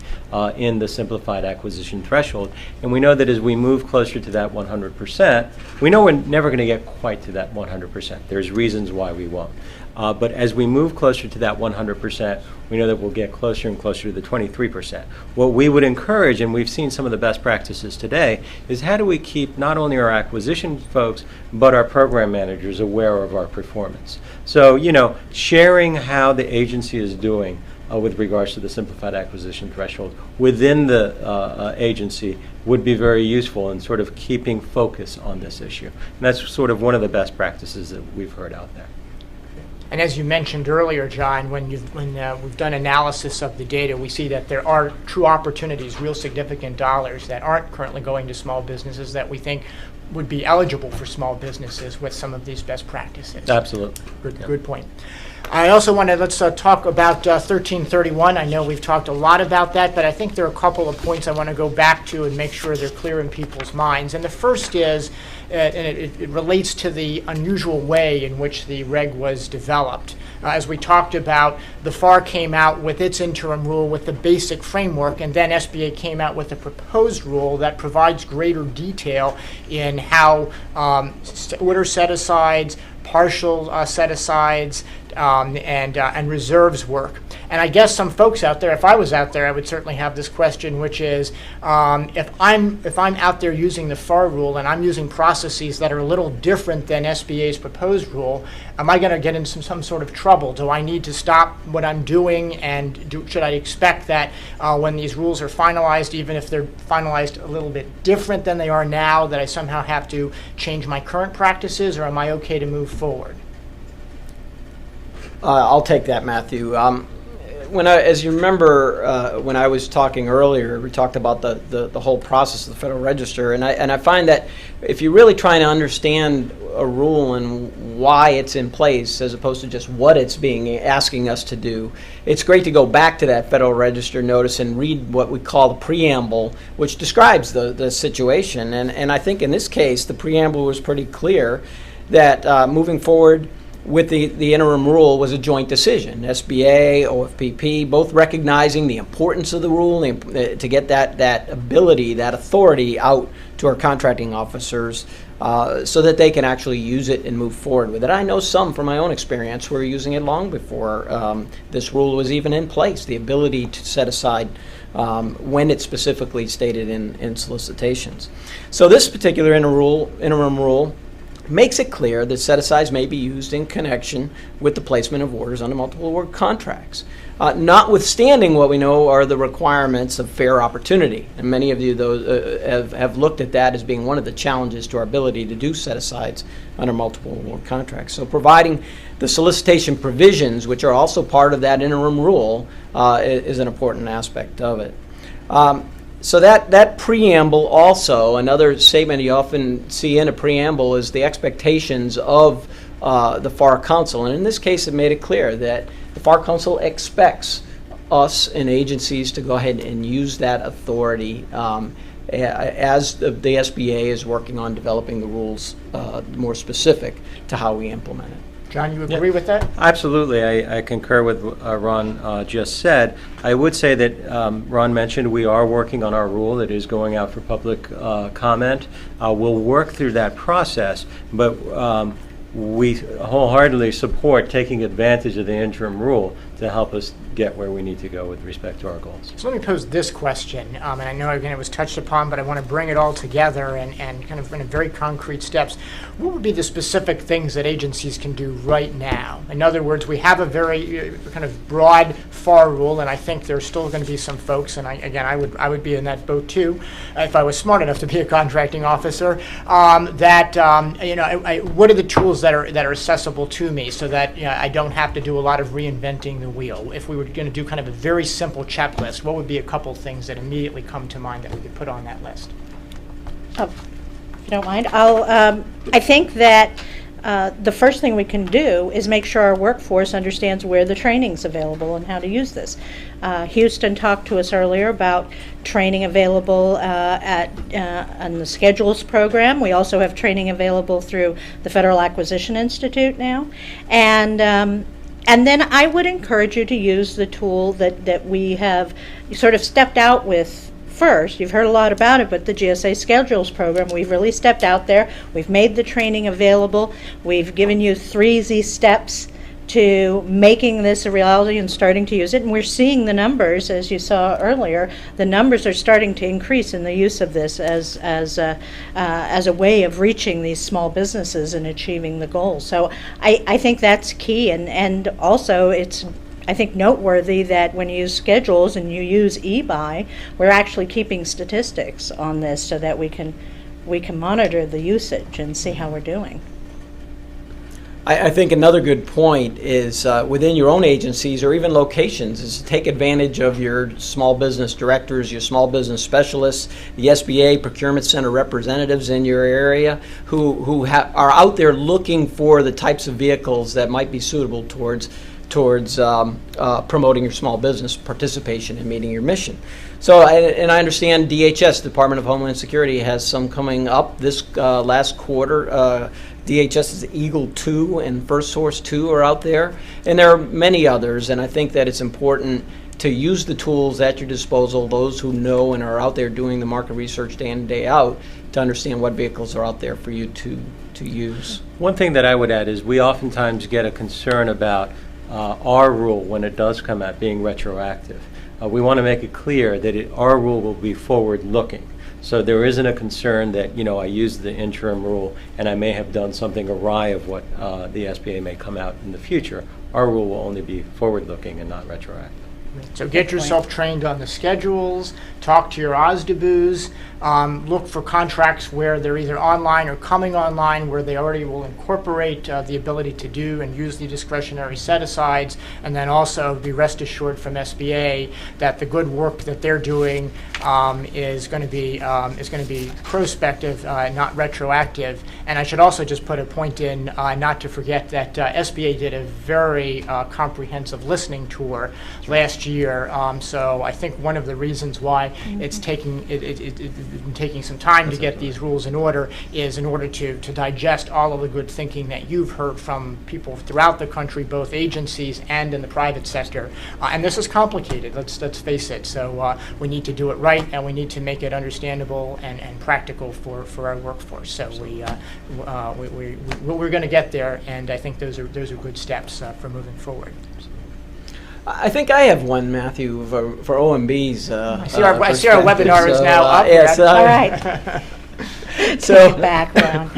in the simplified acquisition threshold, and we know that as we move closer to that 100%, we know we're never going to get quite to that 100%. There's reasons why we won't. But as we move closer to that 100%, we know that we'll get closer and closer to the 23%. What we would encourage, and we've seen some of the best practices today, is how do we keep not only our acquisition folks, but our program managers aware of our performance. So, sharing how the agency is doing with regards to the simplified acquisition threshold within the agency would be very useful in sort of keeping focus on this issue. And that's sort of one of the best practices that we've heard out there. And as you mentioned earlier, John, when we've done analysis of the data, we see that there are true opportunities, real significant dollars that aren't currently going to small businesses that we think would be eligible for small businesses with some of these best practices. Absolutely. Good point. I also want to, let's talk about 1331. I know we've talked a lot about that, but I think there are a couple of points I want to go back to and make sure they're clear in people's minds. And the first is, and it relates to the unusual way in which the reg was developed. As we talked about, the FAR came out with its interim rule with the basic framework, and then SBA came out with a proposed rule that provides greater detail in how order set-asides, partial set-asides, and reserves work. And I guess some folks out there, if I was out there, I would certainly have this question, which is, if I'm out there using the FAR rule and I'm using processes that are a little different than SBA's proposed rule, am I going to get into some sort of trouble? Do I need to stop what I'm doing, and should I expect that when these rules are finalized, even if they're finalized a little bit different than they are now, that I somehow have to change my current practices, or am I okay to move forward? I'll take that, Matthew. As you remember, when I was talking earlier, we talked about the whole process of the Federal Register, and I find that if you're really trying to understand a rule and why it's in place, as opposed to just what it's asking us to do, it's great to go back to that Federal Register notice and read what we call the preamble, which describes the situation. And I think in this case, the preamble was pretty clear that moving forward with the interim rule was a joint decision. SBA, OFPP, both recognizing the importance of the rule to get that ability, that authority out to our contracting officers so that they can actually use it and move forward with it. I know some from my own experience who were using it long before this rule was even in place, the ability to set aside when it's specifically stated in solicitations. So this particular interim rule makes it clear that set-asides may be used in connection with the placement of orders under multiple award contracts, notwithstanding what we know are the requirements of fair opportunity. And many of you have looked at that as being one of the challenges to our ability to do set-asides under multiple award contracts. So providing the solicitation provisions, which are also part of that interim rule, is an important aspect of it. So that preamble also, another statement you often see in a preamble is the expectations of the FAR Council. And in this case, it made it clear that the FAR Council expects us and agencies to go ahead and use that authority as the SBA is working on developing the rules more specific to how we implement it. John, you agree with that? Absolutely. I concur with what Ron just said. I would say that Ron mentioned we are working on our rule that is going out for public comment. We'll work through that process, but we wholeheartedly support taking advantage of the interim rule to help us get where we need to go with respect to our goals. So let me pose this question, and I know again it was touched upon, but I want to bring it all together and kind of in very concrete steps. What would be the specific things that agencies can do right now? In other words, we have a very kind of broad FAR rule, and I think there's still going to be some folks, and I would be in that boat too, if I was smart enough to be a contracting officer. What are the tools that are accessible to me so that I don't have to do a lot of reinventing the wheel? If we were going to do kind of a very simple checklist, what would be a couple things that immediately come to mind that we could put on that list? Oh, if you don't mind, I think that the first thing we can do is make sure our workforce understands where the training's available and how to use this. Houston talked to us earlier about training available on the Schedules program. We also have training available through the Federal Acquisition Institute now. And then I would encourage you to use the tool that we have sort of stepped out with first. You've heard a lot about it, but the GSA Schedules program, we've really stepped out there. We've made the training available. We've given you 3 easy steps to making this a reality and starting to use it. And we're seeing the numbers, as you saw earlier, the numbers are starting to increase in the use of this as a way of reaching these small businesses and achieving the goals. So I think that's key. And also it's, I think, noteworthy that when you use Schedules and you use eBuy, we're actually keeping statistics on this so that we can monitor the usage and see how we're doing. I think another good point is within your own agencies or even locations is to take advantage of your small business directors, your small business specialists, the SBA Procurement Center representatives in your area who are out there looking for the types of vehicles that might be suitable towards promoting your small business participation and meeting your mission. So, and I understand DHS, Department of Homeland Security, has some coming up this last quarter. DHS's Eagle 2 and First Source 2 are out there, and there are many others, and I think that it's important to use the tools at your disposal, those who know and are out there doing the market research day in and day out, to understand what vehicles are out there for you to use. One thing that I would add is we oftentimes get a concern about our rule when it does come out being retroactive. We want to make it clear that our rule will be forward-looking. So there isn't a concern that, I used the interim rule and I may have done something awry of what the SBA may come out in the future. Our rule will only be forward-looking and not retroactive. So get yourself trained on the schedules, talk to your OSDBUs, look for contracts where they're either online or coming online where they already will incorporate the ability to do and use the discretionary set-asides, and then also be rest assured from SBA that the good work that they're doing is going to be prospective, not retroactive. And I should also just put a point in, not to forget that SBA did a very comprehensive listening tour last year. So I think one of the reasons why it's taking some time to get these rules in order is in order to digest all of the good thinking that you've heard from people throughout the country, both agencies and in the private sector. And this is complicated, let's face it. So we need to do it right, and we need to make it understandable and practical for our workforce. So we're going to get there, and I think those are good steps for moving forward. I think I have one, Matthew, for OMB's. I see our webinar is now up. Yes, all right. So background.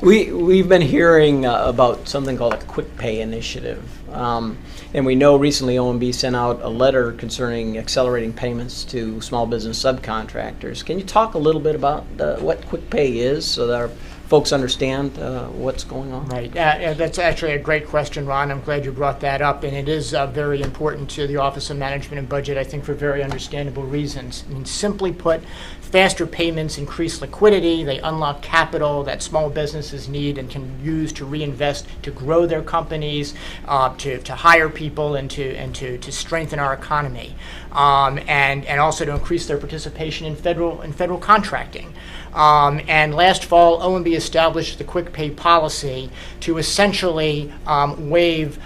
We've been hearing about something called a quick pay initiative. And we know recently OMB sent out a letter concerning accelerating payments to small business subcontractors. Can you talk a little bit about what quick pay is so that our folks understand what's going on? Right. That's actually a great question, Ron. I'm glad you brought that up, and it is very important to the Office of Management and Budget, I think, for very understandable reasons. I mean, simply put, faster payments increase liquidity. They unlock capital that small businesses need and can use to reinvest, to grow their companies, to hire people, and to strengthen our economy, and also to increase their participation in federal contracting. And last fall, OMB established the quick pay policy to essentially waive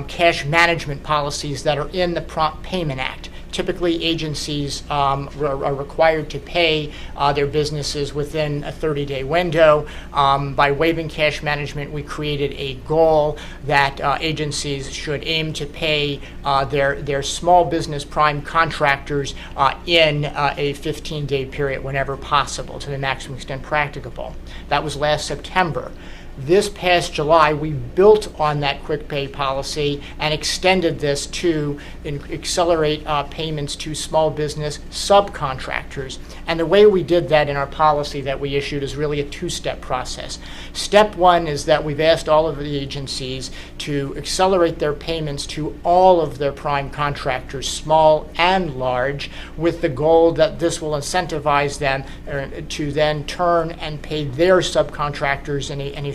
cash management policies that are in the Prompt Payment Act. Typically, agencies are required to pay their businesses within a 30-day window. By waiving cash management, we created a goal that agencies should aim to pay their small business prime contractors in a 15-day period whenever possible, to the maximum extent practicable. That was last September. This past July, we built on that quick pay policy and extended this to accelerate payments to small business subcontractors. And the way we did that in our policy that we issued is really a two-step process. Step one is that we've asked all of the agencies to accelerate their payments to all of their prime contractors, small and large, with the goal that this will incentivize them to then turn and pay their subcontractors in a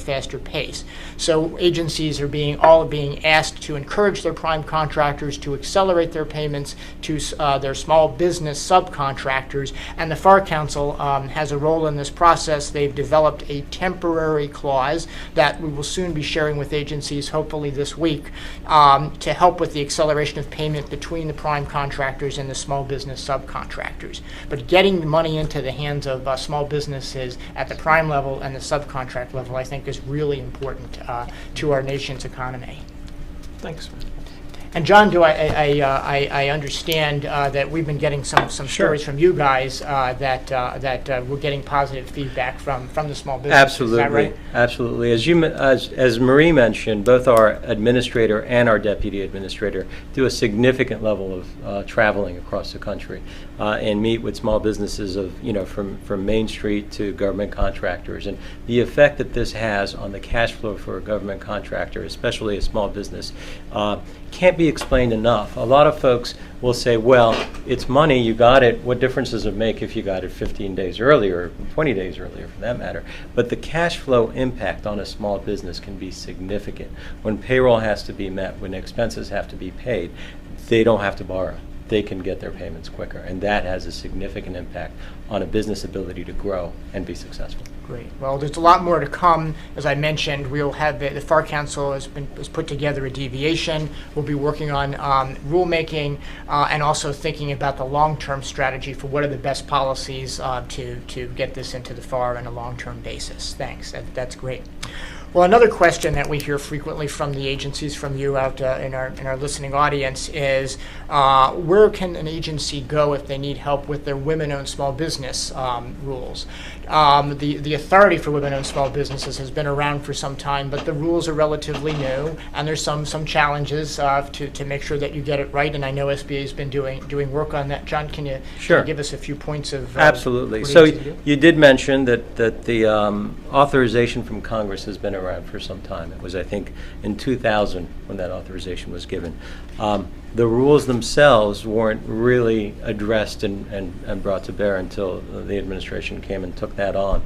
faster pace. So agencies are being asked to encourage their prime contractors to accelerate their payments to their small business subcontractors, and the FAR Council has a role in this process. They've developed a temporary clause that we will soon be sharing with agencies, hopefully this week, to help with the acceleration of payment between the prime contractors and the small business subcontractors. But getting the money into the hands of small businesses at the prime level and the subcontract level, I think, is really important to our nation's economy. Thanks. And John, I understand that we've been getting some stories from you guys that we're getting positive feedback from the small businesses. Absolutely, Is that right? absolutely. As Marie mentioned, both our administrator and our deputy administrator do a significant level of traveling across the country and meet with small businesses from Main Street to government contractors, and the effect that this has on the cash flow for a government contractor, especially a small business, can't be explained enough. A lot of folks will say, well, it's money, you got it, what difference does it make if you got it 15 days earlier, or 20 days earlier for that matter? But the cash flow impact on a small business can be significant. When payroll has to be met, when expenses have to be paid, they don't have to borrow. They can get their payments quicker, and that has a significant impact on a business ability to grow and be successful. Great. Well, there's a lot more to come. As I mentioned, we'll have the FAR Council has put together a deviation. We'll be working on rulemaking and also thinking about the long-term strategy for what are the best policies to get this into the FAR on a long-term basis. Thanks. That's great. Well, another question that we hear frequently from the agencies, from you out in our listening audience, is where can an agency go if they need help with their women-owned small business rules? The authority for women-owned small businesses has been around for some time, but the rules are relatively new, and there's some challenges to make sure that you get it right. And I know SBA has been doing work on that. John, can you give us a few points of absolutely? So you did mention that the authorization from Congress has been around for some time. It was, I think, in 2000 when that authorization was given. The rules themselves weren't really addressed and brought to bear until the administration came and took that on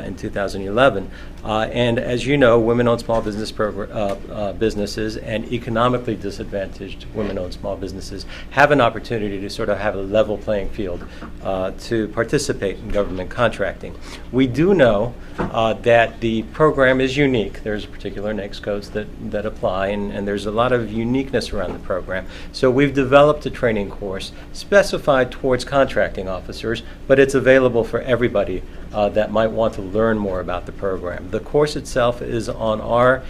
in 2011. And as you know, women-owned small business businesses and economically disadvantaged women-owned small businesses have an opportunity to sort of have a level playing field to participate in government contracting. We do know that the program is unique. There's particular NAICS codes that apply, and there's a lot of uniqueness around the program. So we've developed a training course specified towards contracting officers, but it's available for everybody that might want to learn more about the program. The course itself is on our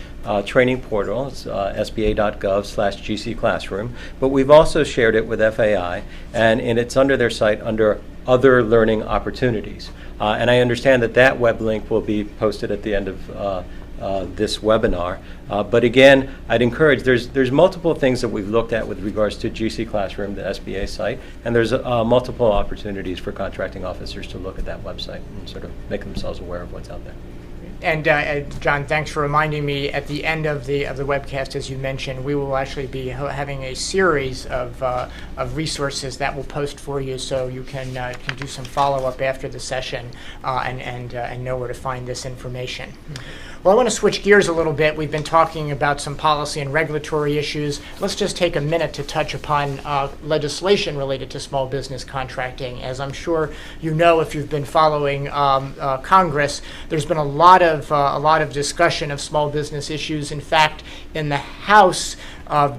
training portal. It's sba.gov/GC Classroom, but we've also shared it with FAI, and it's under their site under other learning opportunities. And I understand that web link will be posted at the end of this webinar. But again, I'd encourage, there's multiple things that we've looked at with regards to GC Classroom, the SBA site, and there's multiple opportunities for contracting officers to look at that website and sort of make themselves aware of what's out there. And John, thanks for reminding me. At the end of the webcast, as you mentioned, we will actually be having a series of resources that we'll post for you, so you can do some follow-up after the session and know where to find this information. Well, I want to switch gears a little bit. We've been talking about some policy and regulatory issues. Let's just take a minute to touch upon legislation related to small business contracting. As I'm sure you know, if you've been following Congress, there's been a lot of discussion of small business issues. In fact, in the House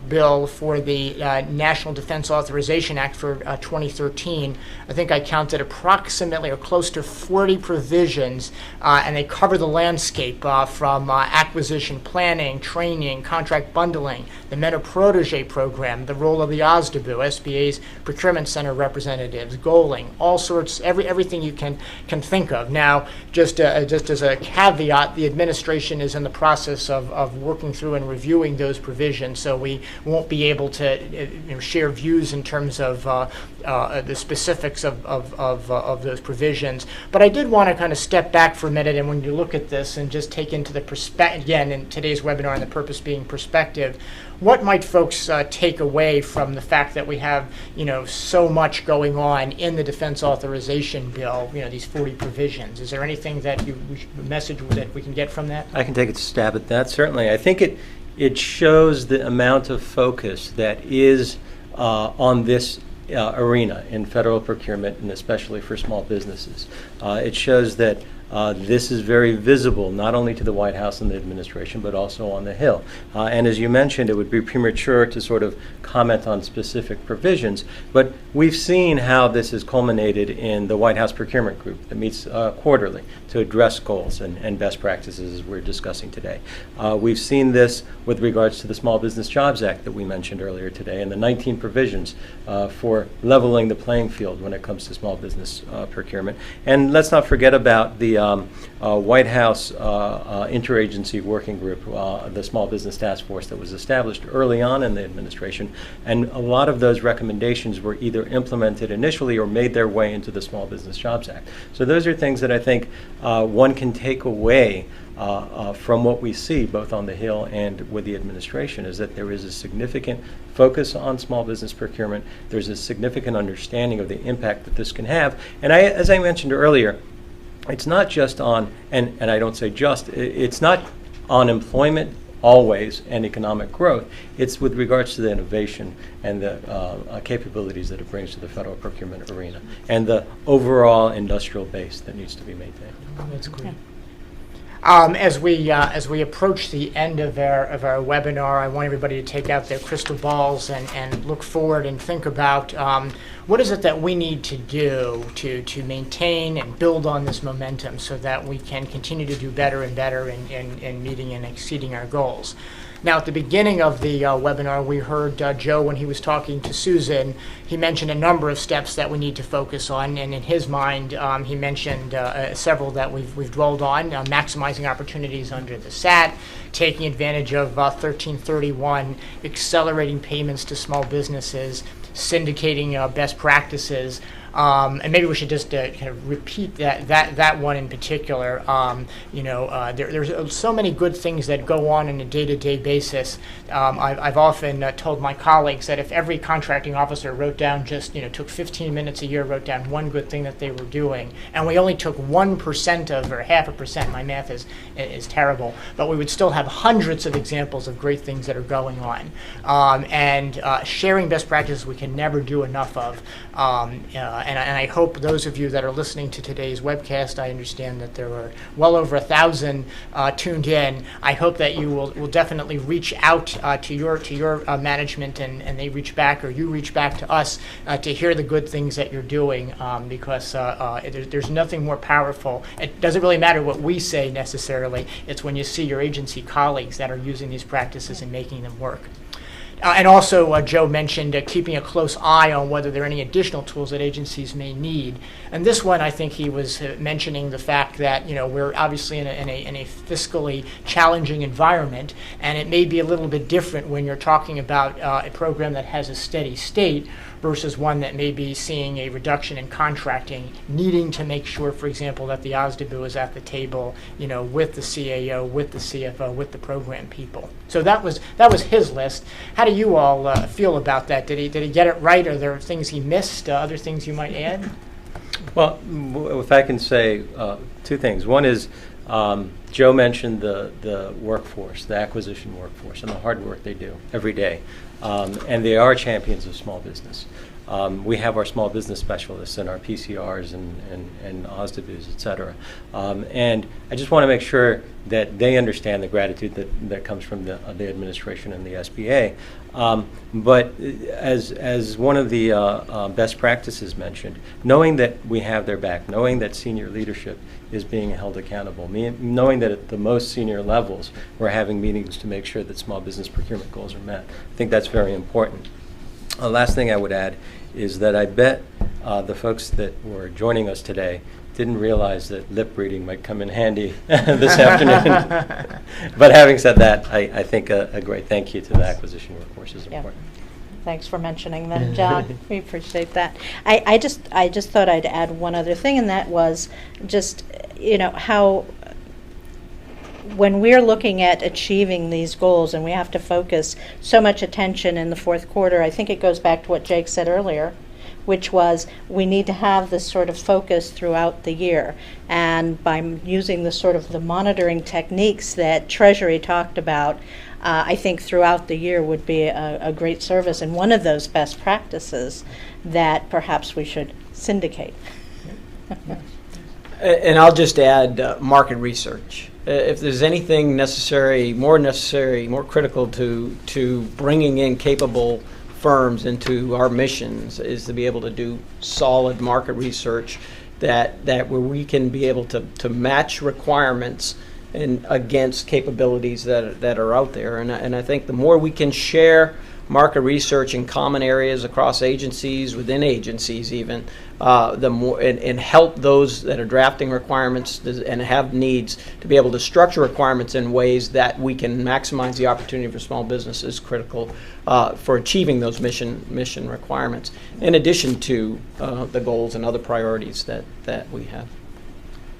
bill for the National Defense Authorization Act for 2013, I think I counted approximately or close to 40 provisions, and they cover the landscape from acquisition planning, training, contract bundling, the Meta-Protege program, the role of the OSDBU, SBA's Procurement Center representatives, goaling, all sorts, everything you can think of. Now, just as a caveat, the administration is in the process of working through and reviewing those provisions, so we won't be able to share views in terms of the specifics of those provisions. But I did want to kind of step back for a minute, and when you look at this and just take into the perspective, again, in today's webinar and the purpose being perspective, what might folks take away from the fact that we have, so much going on in the Defense Authorization Bill, these 40 provisions? Is there anything that message that we can get from that? I can take a stab at that, certainly. I think it shows the amount of focus that is on this arena in federal procurement, and especially for small businesses. It shows that This is very visible, not only to the White House and the administration, but also on the Hill. And as you mentioned, it would be premature to sort of comment on specific provisions, but we've seen how this has culminated in the White House Procurement Group that meets quarterly to address goals and best practices as we're discussing today. We've seen this with regards to the Small Business Jobs Act that we mentioned earlier today, and the 19 provisions for leveling the playing field when it comes to small business procurement. And let's not forget about the White House Interagency Working Group, the Small Business Task Force that was established early on in the administration, and a lot of those recommendations were either implemented initially or made their way into the Small Business Jobs Act. So those are things that I think one can take away from what we see both on the Hill and with the administration, is that there is a significant focus on small business procurement. There's a significant understanding of the impact that this can have. And as I mentioned earlier, it's not just on, and I don't say just, it's not on employment always and economic growth. It's with regards to the innovation and the capabilities that it brings to the federal procurement arena and the overall industrial base that needs to be maintained. That's great. As we approach the end of our webinar, I want everybody to take out their crystal balls and look forward and think about what is it that we need to do to maintain and build on this momentum so that we can continue to do better and better in meeting and exceeding our goals. Now, at the beginning of the webinar, we heard Joe, when he was talking to Susan, he mentioned a number of steps that we need to focus on, and in his mind, he mentioned several that we've dwelled on: maximizing opportunities under the SAT, taking advantage of 1331, accelerating payments to small businesses, syndicating best practices. And maybe we should just kind of repeat that one in particular. There's so many good things that go on a day-to-day basis. I've often told my colleagues that if every contracting officer wrote down took 15 minutes a year, wrote down one good thing that they were doing, and we only took 1% of, or 0.5%, my math is terrible, but we would still have hundreds of examples of great things that are going on. And sharing best practices we can never do enough of. And I hope those of you that are listening to today's webcast, I understand that there were well over 1,000 tuned in. I hope that you will definitely reach out to your management and they reach back, or you reach back to us to hear the good things that you're doing, because there's nothing more powerful. It doesn't really matter what we say necessarily. It's when you see your agency colleagues that are using these practices and making them work. And also, Joe mentioned keeping a close eye on whether there are any additional tools that agencies may need. And this one, I think he was mentioning the fact that we're obviously in a fiscally challenging environment, and it may be a little bit different when you're talking about a program that has a steady state versus one that may be seeing a reduction in contracting, needing to make sure, for example, that the OSDBU is at the table, with the CAO, with the CFO, with the program people. So that was his list. How do you all feel about that? Did he get it right? Are there things he missed? Other things you might add? Well, if I can say two things. One is Joe mentioned the workforce, the acquisition workforce, and the hard work they do every day. And they are champions of small business. We have our small business specialists and our PCRs and OSDBUs, et cetera. And I just want to make sure that they understand the gratitude that comes from the administration and the SBA. But as one of the best practices mentioned, knowing that we have their back, knowing that senior leadership is being held accountable, knowing that at the most senior levels we're having meetings to make sure that small business procurement goals are met. I think that's very important. The last thing I would add is that I bet the folks that were joining us today didn't realize that lip reading might come in handy this afternoon. But having said that, I think a great thank you to the acquisition workforce is important. Thanks for mentioning them, John. We appreciate that. I just thought I'd add one other thing, and that was just, how when we're looking at achieving these goals and we have to focus so much attention in the fourth quarter, I think it goes back to what Jake said earlier, which was we need to have this sort of focus throughout the year. And by using the sort of the monitoring techniques that Treasury talked about, I think throughout the year would be a great service, and one of those best practices that perhaps we should syndicate. And I'll just add market research. If there's anything more critical to bringing in capable firms into our missions, is to be able to do solid market research that where we can be able to match requirements and against capabilities that are out there. And I think the more we can share market research in common areas across agencies, within agencies even, the more, and help those that are drafting requirements and have needs to be able to structure requirements in ways that we can maximize the opportunity for small businesses, critical for achieving those mission requirements, in addition to the goals and other priorities that we have.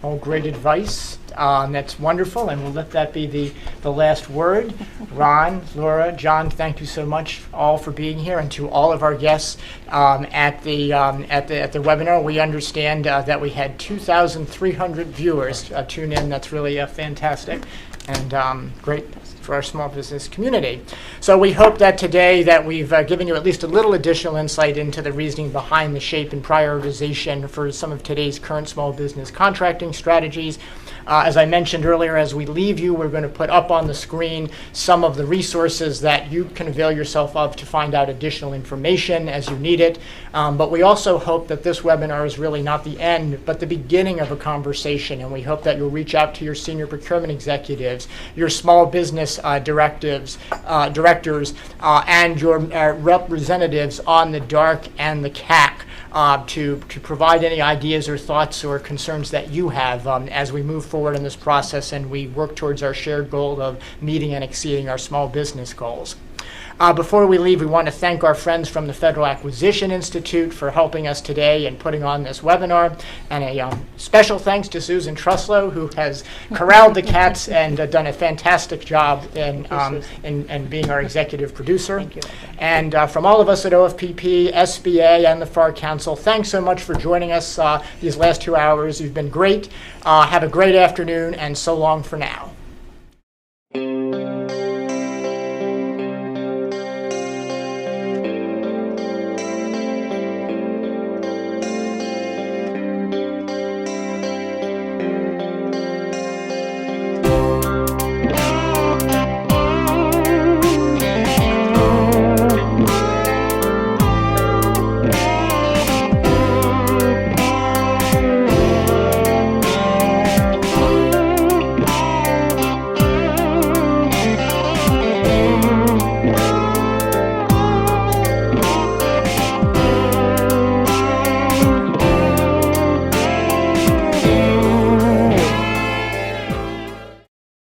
All great advice. That's wonderful, and we'll let that be the last word. Ron, Laura, John, thank you so much all for being here, and to all of our guests at the webinar. We understand that we had 2,300 viewers tune in. That's really fantastic and great for our small business community. So we hope that today that we've given you at least a little additional insight into the reasoning behind the shape and prioritization for some of today's current small business contracting strategies. As I mentioned earlier, as we leave you, we're going to put up on the screen some of the resources that you can avail yourself of to find out additional information as you need it. But we also hope that this webinar is really not the end, but the beginning of a conversation. And we hope that you'll reach out to your senior procurement executives, your small business directors, and your representatives on the DARC and the CAC. To provide any ideas or thoughts or concerns that you have as we move forward in this process and we work towards our shared goal of meeting and exceeding our small business goals. Before we leave, we want to thank our friends from the Federal Acquisition Institute for helping us today and putting on this webinar. And a special thanks to Susan Truslow, who has corralled the cats and done a fantastic job in being our executive producer. Thank you. And from all of us at OFPP, SBA, and the FAR Council, thanks so much for joining us these last 2 hours. You've been great. Have a great afternoon, and so long for now.